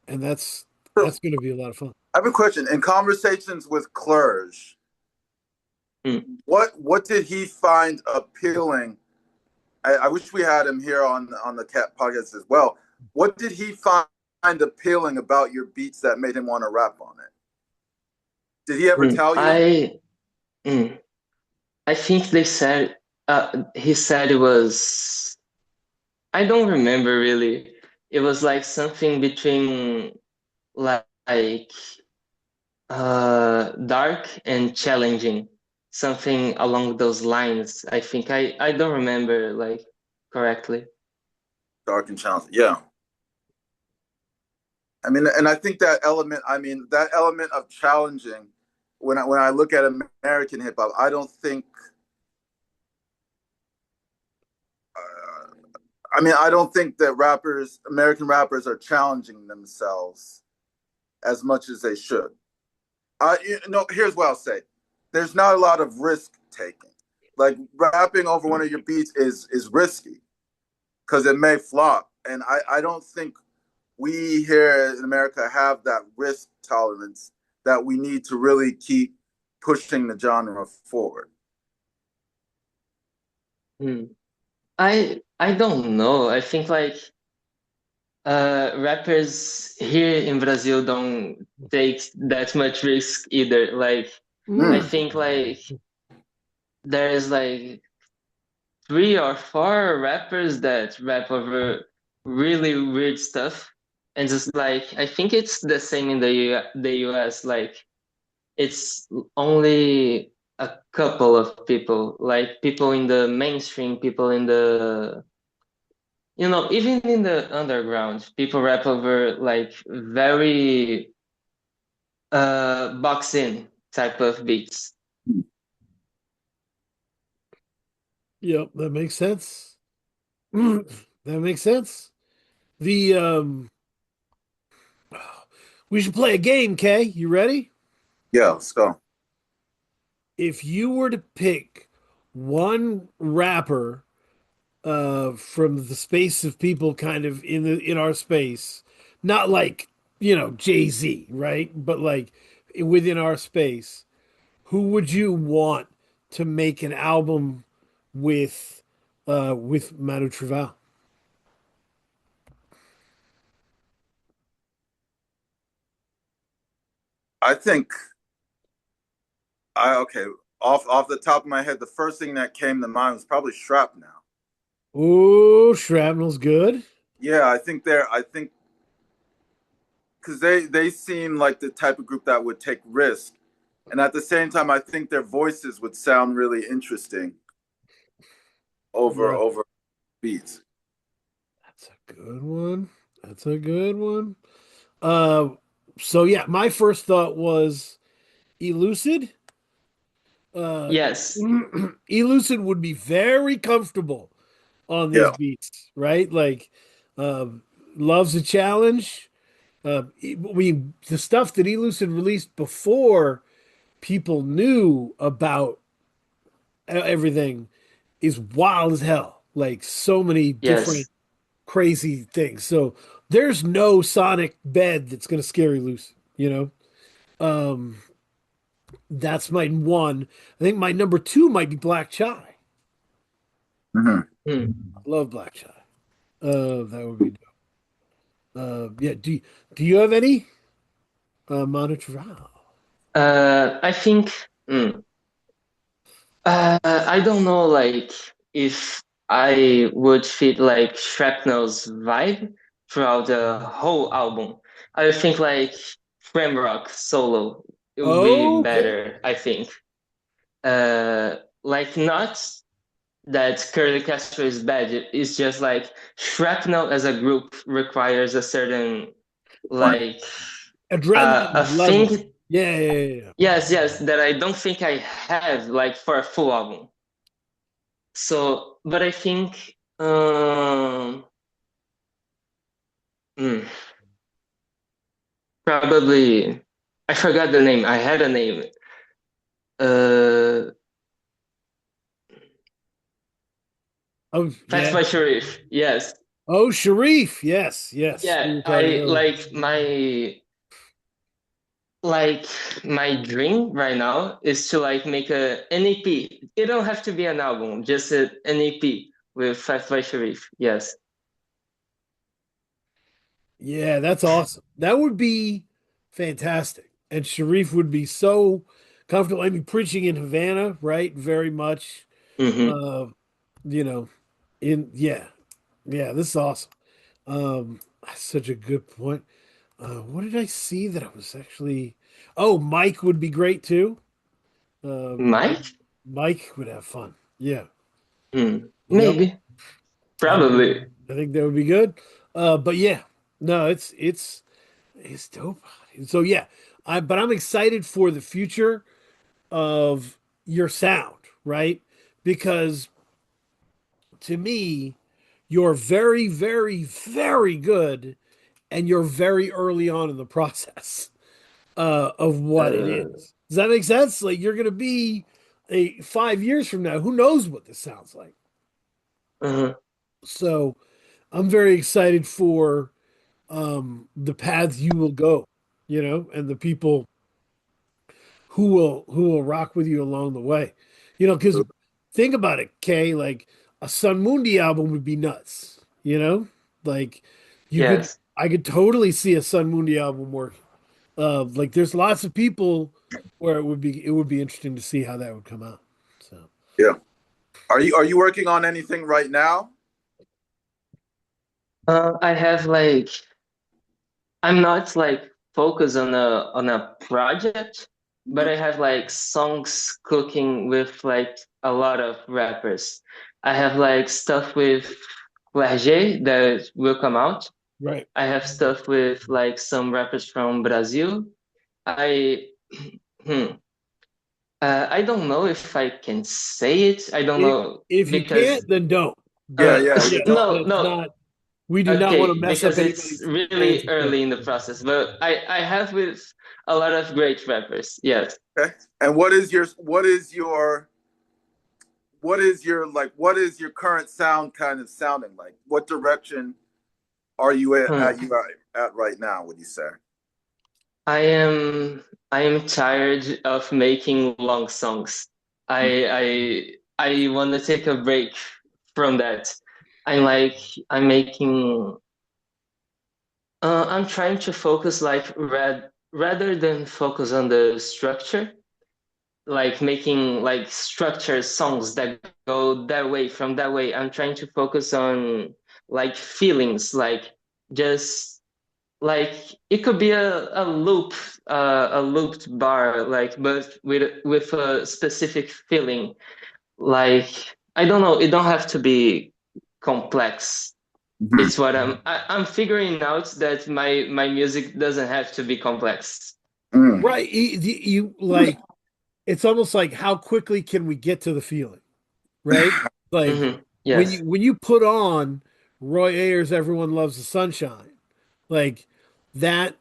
and that's So going to be a lot of fun. I have a question. In conversations with Clerge, what did he find appealing? I wish we had him here on the Cat podcast as well. What did he find appealing about your beats that made him want to rap on it? Did he ever tell you? I think they said he said it was, I don't remember really. It was like something between like dark and challenging, something along those lines. I think I don't remember like correctly. Dark and challenging, yeah. I mean, and I think that element of challenging, when I look at American hip hop, I don't think. I don't think that American rappers are challenging themselves as much as they should. Here's what I'll say. There's not a lot of risk taking. Like rapping over one of your beats is risky because it may flop. And I don't think we here in America have that risk tolerance that we need to really keep pushing the genre forward. I don't know. I think like rappers here in Brazil don't take that much risk either. Like I think like there's like 3 or 4 rappers that rap over really weird stuff, and just like I think it's the same in the US. Like it's only a couple of people, like people in the mainstream, people in the even in the underground, people rap over like very box in type of beats. Yep, that makes sense. That makes sense. The we should play a game, Kay. You ready? Yeah, let's go. If you were to pick one rapper from the space of people kind of in our space, not like, Jay-Z, right? But like within our space, who would you want to make an album with Manu Trovão? I think okay, off the top of my head, the first thing that came to mind was probably Shrapnel. Oh, Shrapnel's good. Yeah, I think because they seem like the type of group that would take risk, and at the same time, I think their voices would sound really interesting over beats. That's a good one. That's a good one. Uh, so yeah, my first thought was Elucid. Yes. Elucid would be very comfortable on these Yeah. beats, right? Like, loves a challenge. The stuff that Elucid released before people knew about everything is wild as hell. Like so many different Yes. crazy things. So there's no sonic bed that's going to scare you loose, Um, that's my one. I think my number two might be Black Chai. Mm-hmm. I love Black Chai. That would be dope. Yeah. Do you have any? Manu Trovão. I think I don't know like if I would fit like Shrapnel's vibe throughout the whole album. I think like Frame Rock solo it would be Okay. better, I think. Like not that Curly Castro is bad. It's just like Shrapnel as a group requires a certain like Adrenaline a level. thing. Yeah. Yes, that I don't think I have like for a full album. So, but I think hmm, probably I forgot the name. I had a name. Uh, Oh Fast yeah. by Sharif. Yes. Oh, Sharif. Yes, yes. We Yeah, were talking I earlier. like my dream right now is to like make an EP. It don't have to be an album, just an EP with Five by Sharif. Yes. Yeah, that's awesome. That would be fantastic. And Sharif would be so comfortable. I mean, preaching in Havana, right? Very much. Mm-hmm. Uh, you know, in yeah, this is awesome. That's such a good point. What did I see that I was actually? Oh, Mike would be great too. Mike, Mike? Mike would have fun. Yeah. Yep. Maybe. I think Probably. I think that would be good. But yeah, no, it's dope. So yeah, but I'm excited for the future of your sound, right? Because to me, you're very, very, very good, and you're very early on in the process of what it Uh, is. Does that make sense? Like you're gonna be 5 years from now, who knows what this sounds like? uh So I'm very excited for the paths you will go, and the people who will rock with you along the way. Because think about it, Kay, like a Sun Mundi album would be nuts. Like you could Yes. I could totally see a Sun Mundi album work. Like there's lots of people where it would be interesting to see how that would come out. So Yeah. Are you working on anything right now? I have like I'm not like focused on a project, but Mhm. I have like songs cooking with like a lot of rappers. I have like stuff with Clergé that will come out. right. I have stuff with like some rappers from Brazil. I I don't know if I can say it. I don't If, know if you can't, because then don't. Yeah, But yeah, yeah, you don't. no, that's no. not. We do not want to Okay, mess up because it's anybody's plans really or plans. early in the process, but I have with a lot of great rappers. Yes. Okay. And what is your current sound kind of sounding like? What direction are you Hmm. at right now, would you say? I am I am tired of making long songs. I want to take a break from that. I'm like I'm making I'm trying to focus like rather than focus on the structure, like making like structured songs that go that way from that way. I'm trying to focus on like feelings, like just like it could be a looped bar, like but with a specific feeling. Like I don't know, it don't have to be complex. Mhm. It's what I'm figuring out that my music doesn't have to be complex. Mm. Right. You like it's almost like how quickly can we get to the feeling, right? Like when Yes. you put on Roy Ayers' "Everyone Loves the Sunshine," like that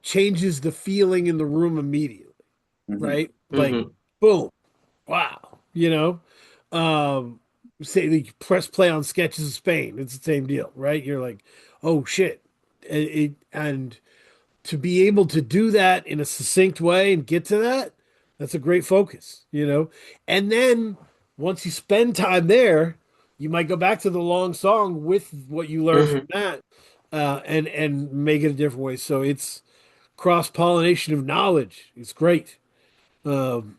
changes the feeling in the room immediately, Mhm. right? Like hmm boom, wow, say you press play on Sketches of Spain, it's the same deal, right? You're like, oh shit, and to be able to do that in a succinct way and get to that, that's a great focus. And then once you spend time there, you might go back to the long song with what you learned from hmm that, and make it a different way. So it's cross pollination of knowledge. It's great. Um,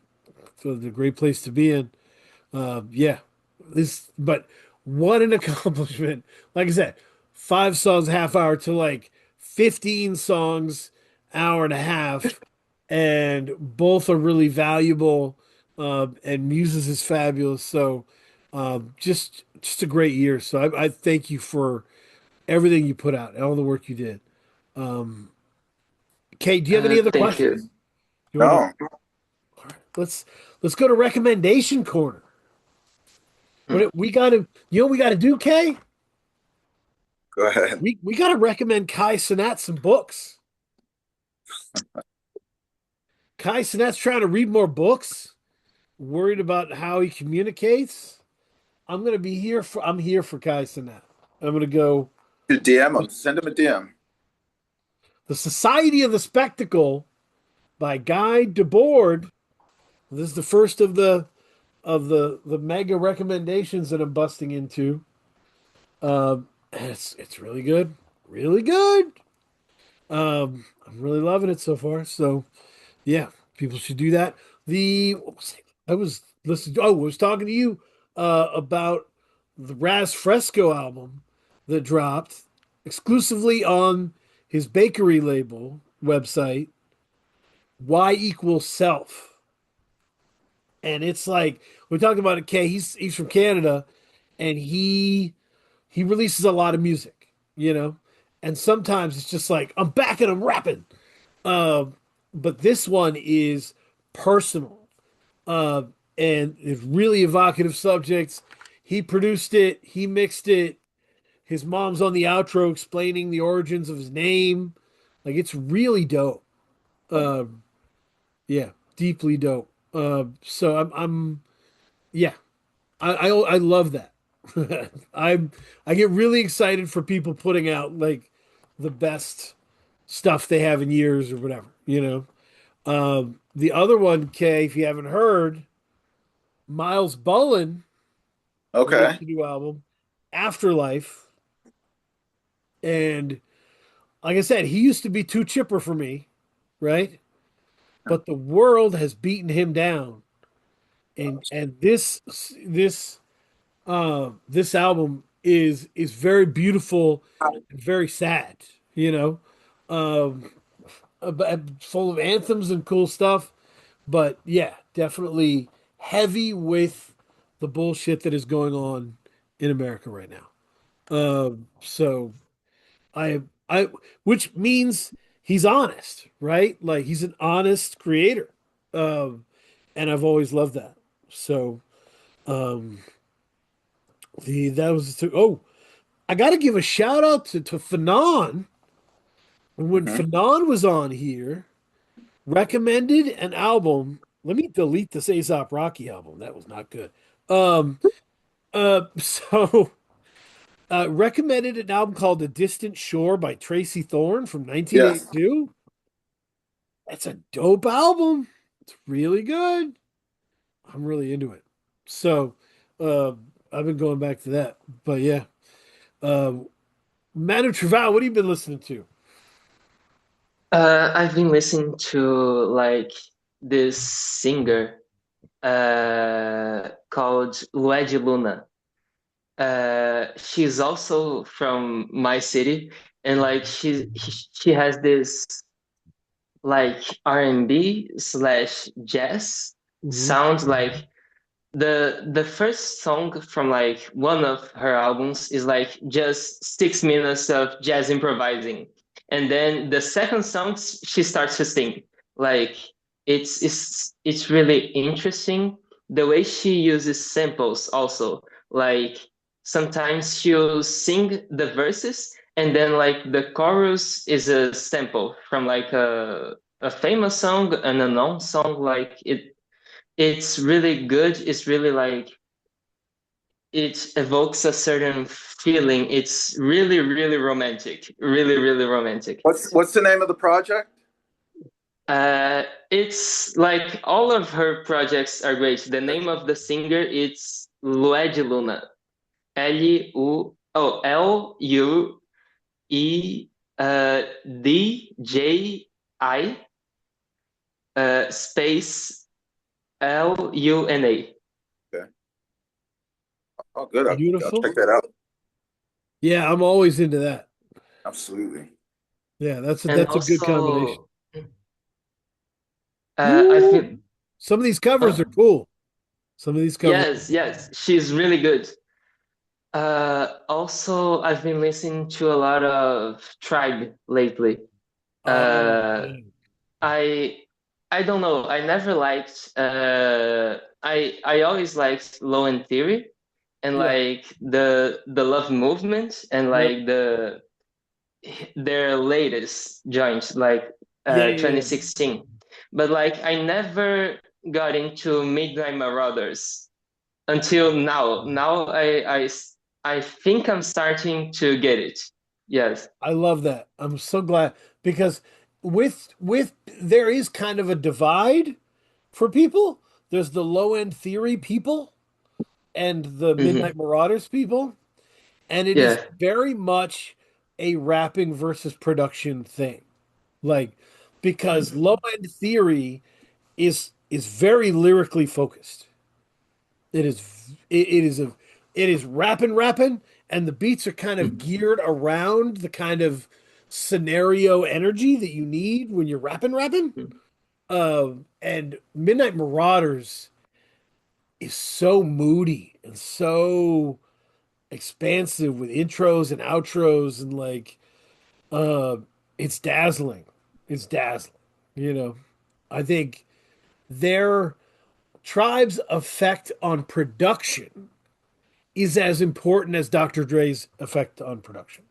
so it's a great place to be in. Yeah, but what an accomplishment! Like I said, 5 songs, half hour to like 15 songs, hour and a half, and both are really valuable. And Muses is fabulous. So, just a great year. So I thank you for everything you put out and all the work you did. Um, Kate, do you have any other Thank you. questions? You want to? No, Let's go to recommendation corner. Hmm. We got to, we got to do, Kay? go ahead. We got to recommend Kai Cenat some books. Kai Cenat's trying to read more books, worried about how he communicates. I'm here for Kai Cenat. I'm gonna go To DM him. Send him a DM. The Society of the Spectacle by Guy Debord. This is the first of the mega recommendations that I'm busting into. It's really good, really good. I'm really loving it so far. So yeah, people should do that. I was listening. I was talking to you about the Raz Fresco album that dropped exclusively on his bakery label website. Y equals self, and it's like we talked about it. Kay, he's from Canada, and he releases a lot of music, and sometimes it's just like I'm back and I'm rapping. But this one is personal, uh, and it's really evocative subjects. He produced it, he mixed it. His mom's on the outro explaining the origins of his name. Like it's really dope. Um, yeah, deeply dope. So I'm yeah, I love that. I get really excited for people putting out like the best stuff they have in years or whatever. The other one, Kay, if you haven't heard, Miles Bullen Okay. released a new album, Afterlife. And like I said, he used to be too chipper for me, right? But the world has beaten him down. And this album is very beautiful and very sad, you know. Um Full of anthems and cool stuff. But yeah, definitely heavy with the bullshit that is going on in America right now. So I, I, which means he's honest, right? Like he's an honest creator. And I've always loved that. So, um, I got to give a shout out to Fanon. When Mhm. Fanon was on here, recommended an album. Let me delete this Aesop Rocky album. That was not good. Um, so recommended an album called The Distant Shore by Tracy Thorn from Yes. 1982. That's a dope album. It's really good. I'm really into it. So uh, I've been going back to that. But yeah. Um, Manu Trovão, what have you been listening to? I've been listening to like this singer called Lue de Luna. She's also from my city, and like she has this like R&B slash jazz Mhm. sound. Like the first song from like one of her albums is like just 6 minutes of jazz improvising, and then the second song she starts to sing. Like it's really interesting the way she uses samples also. Like sometimes she'll sing the verses, and then like the chorus is a sample from like a famous song, an unknown song. Like it's really good. It's really like it evokes a certain feeling. It's really, really romantic. Really, really romantic. What's the name of the project? It's like all of her projects are great. The name of the singer it's Lue de Luna. Lue space Luna. Okay. Oh, good. I'll Beautiful. check that out. Yeah, I'm always into that. Absolutely. Yeah, that's a And that's a good combination. also, I Ooh, feel, some of these covers are oh, cool. Some of these covers. yes, she's really good. Also, I've been listening to a lot of Tribe lately. Oh, Uh, man. I I don't know. I never liked. I always liked Low End Theory and Yeah. like the Love Movement and Yep. like their latest joint like Yeah, yeah, yeah. 2016. But like I never got into Midnight Marauders until now. Now I think I'm starting to get it. Yes. I love that. I'm so glad because with there is kind of a divide for people. There's the low end theory people and the Hmm. Midnight Marauders people, and it is Yeah. very much a rapping versus production thing. Like because low end theory is very lyrically focused. It is rapping, and the beats are kind of geared around the kind of scenario energy that you need when you're rapping. And Midnight Marauders is so moody and so expansive with intros and outros and like uh it's dazzling. It's dazzling. You know, I think their tribe's effect on production is as important as Dr. Dre's effect on production.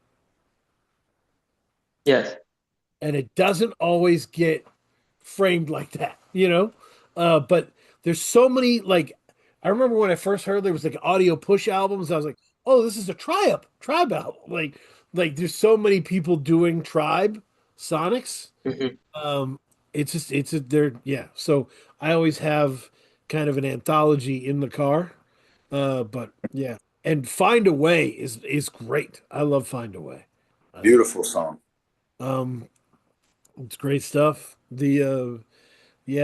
Yes. And it doesn't always get framed like that, you know? But there's so many, like, I remember when I first heard there was like audio push albums, I was like, oh, this is a tribe album. Like there's so many people doing tribe sonics. Hmm. Um, it's just, it's a, they're, yeah. So I always have kind of an anthology in the car. But yeah, and Find a Way is great. I love Find a Way. I love, Beautiful song. um, it's great stuff. Yeah.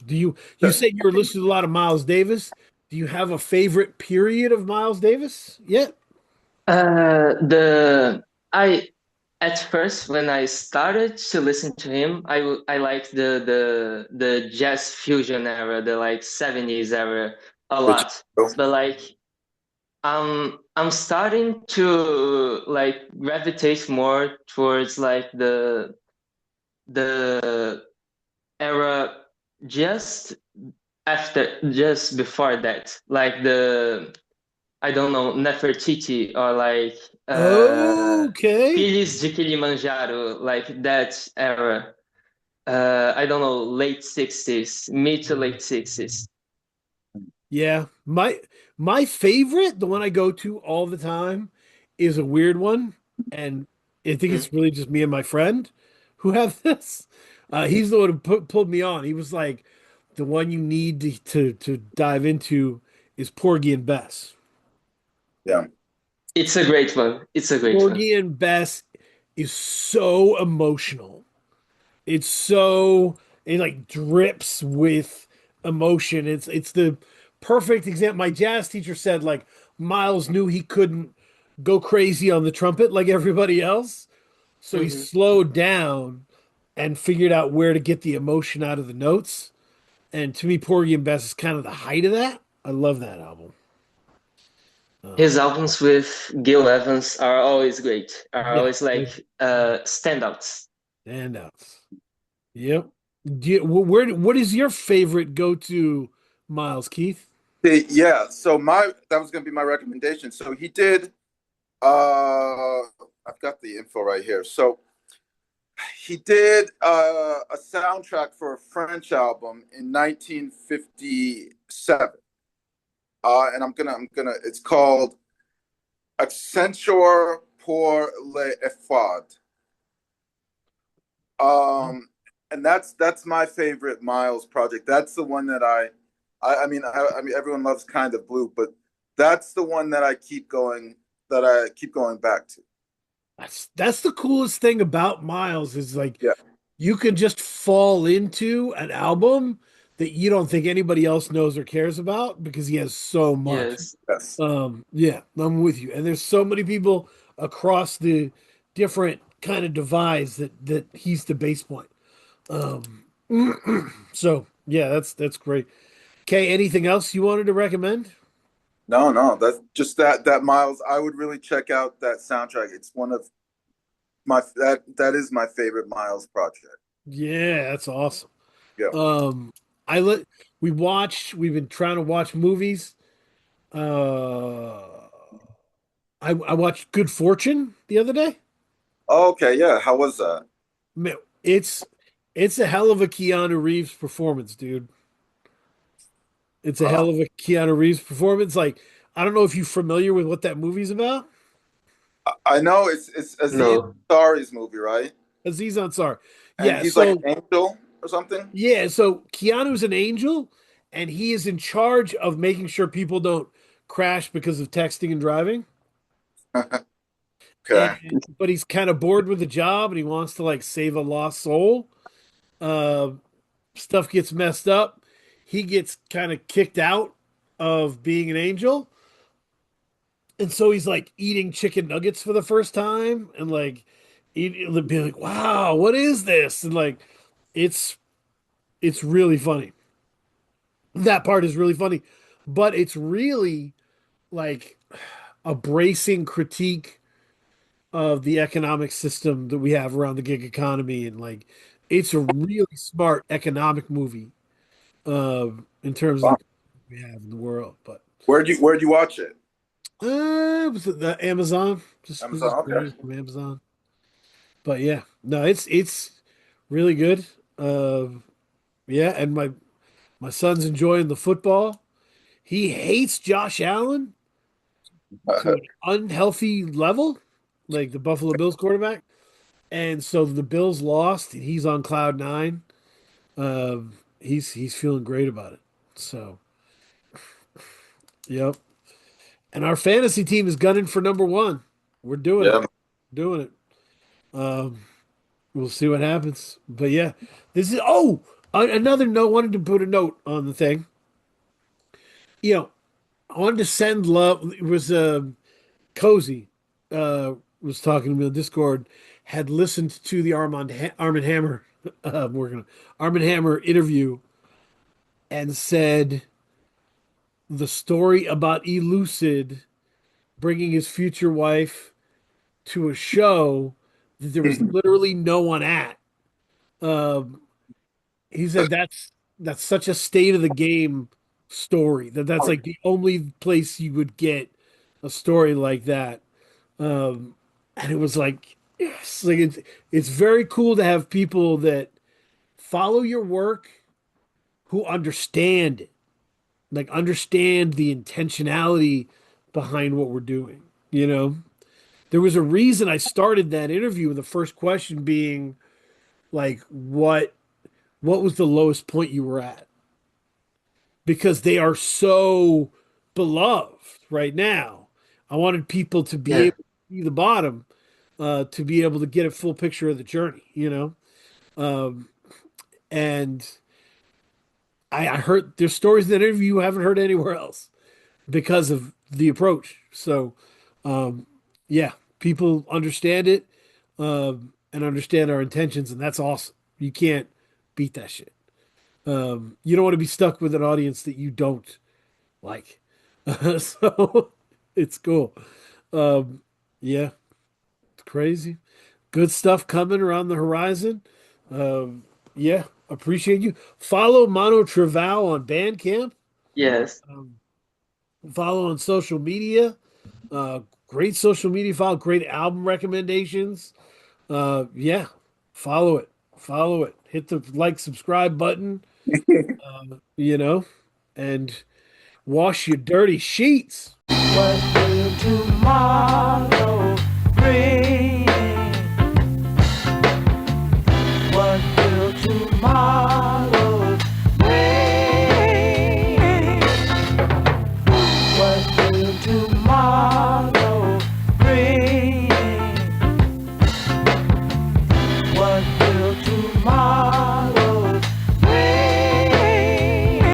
You said you were listening to a lot of Miles Davis. Do you have a favorite period of Miles Davis yet? The I At first when I started to listen to him, I liked the jazz fusion era, the like 70s era a Which lot. But like I'm starting to like gravitate more towards like the era just just before that, like the I don't know, Nefertiti or like Okay. Filhos de Kilimanjaro, like that era. I don't know, late 60s, mid to late 60s. Yeah. My favorite, the one I go to all the time, is a weird one. And I think Mm. it's really just me and my friend who have this. He's the one who pulled me on. He was like, the one you need to dive into is Porgy and Bess. yeah. It's a great one. It's a great one. Porgy and Bess is so emotional. It's so it like drips with emotion. It's the perfect example. My jazz teacher said like Miles knew he couldn't go crazy on the trumpet like everybody else, so he Hmm. slowed down and figured out where to get the emotion out of the notes. And to me, Porgy and Bess is kind of the height of that. I love that album. His Um, albums with Gil Evans are always great, are yeah, always like standouts. standouts. Yep. What is your favorite go-to Miles, Keith? Yeah, so my that was gonna be my recommendation. So he did I've got the info right here. So he did a soundtrack for a French album in 1957. And I'm gonna it's called Accenture pour l'effort. Oh, And that's my favorite Miles project. That's the one that I mean everyone loves Kind of Blue, but that's the one that I keep going back to. that's the coolest thing about Miles is like Yeah. you can just fall into an album that you don't think anybody else knows or cares about because he has so much. Yes. Yes. Yeah, I'm with you. And there's so many people across the different kind of divides that he's the base point. Um, so yeah, that's great. Okay, anything else you wanted to recommend? No, no, that's just that Miles. I would really check out that soundtrack. It's one of that is my favorite Miles project. Yeah, that's awesome. Yeah. Um, I let we've been trying to watch movies. Uh, I watched Good Fortune the other day. Okay, yeah. How was that? Man, it's a hell of a Keanu Reeves performance, dude. It's a hell Oh, of a Keanu Reeves performance. Like I don't know if you're familiar with what that movie's about. I know it's Aziz No. Ansari's movie, right? Aziz Ansari. And Yeah, he's so like an angel or something. yeah, so Keanu's an angel, and he is in charge of making sure people don't crash because of texting and driving. Okay. But he's kind of bored with the job, and he wants to like save a lost soul. Uh, Stuff gets messed up. He gets kind of kicked out of being an angel. And so he's like eating chicken nuggets for the first time and like be like, wow, what is this? And like it's really funny. That part is really funny. But it's really like a bracing critique of the economic system that we have around the gig economy, and like it's a really smart economic movie in terms of Wow. the we have in the world. But Where'd you watch it? was it the Amazon? Just Amazon. Okay. from Amazon. But yeah, no, it's really good. Yeah, and my son's enjoying the football. He hates Josh Allen to an unhealthy level, like the Buffalo Bills quarterback. And so the Bills lost, and he's on cloud nine. He's feeling great about it. So, yep. And our fantasy team is gunning for number one. We're doing Yeah. it. Doing it. We'll see what happens. But yeah, this is another note. Wanted to put a note on the thing. You know, I wanted to send love. It was Cozy was talking to me on Discord. Had listened to the Armand Hammer Armand Hammer interview, and said the story about Elucid bringing his future wife to a show that there was literally no one at. Um, he said that's such a state of the game story that's like the only place you would get a story like that. And it was like, yes, like it's very cool to have people that follow your work who understand it, like understand the intentionality behind what we're doing. You know, there was a reason I started that interview with the first question being like, what was the lowest point you were at? Because they are so beloved right now. I wanted people to be Yeah. able to see the bottom, to be able to get a full picture of the journey, you know? And I heard there's stories in that interview you haven't heard anywhere else because of the approach. So, yeah, people understand it, and understand our intentions, and that's awesome. You can't beat that shit. You don't want to be stuck with an audience that you don't like. So it's cool. Yeah, it's crazy. Good stuff coming around the horizon. Yeah, appreciate you. Follow Manu Trovão on Bandcamp. Yes. Follow on social media. Great social media file, great album recommendations. Yeah, follow it. Follow it. Hit the like, subscribe button. You know, and wash your dirty sheets. What will tomorrow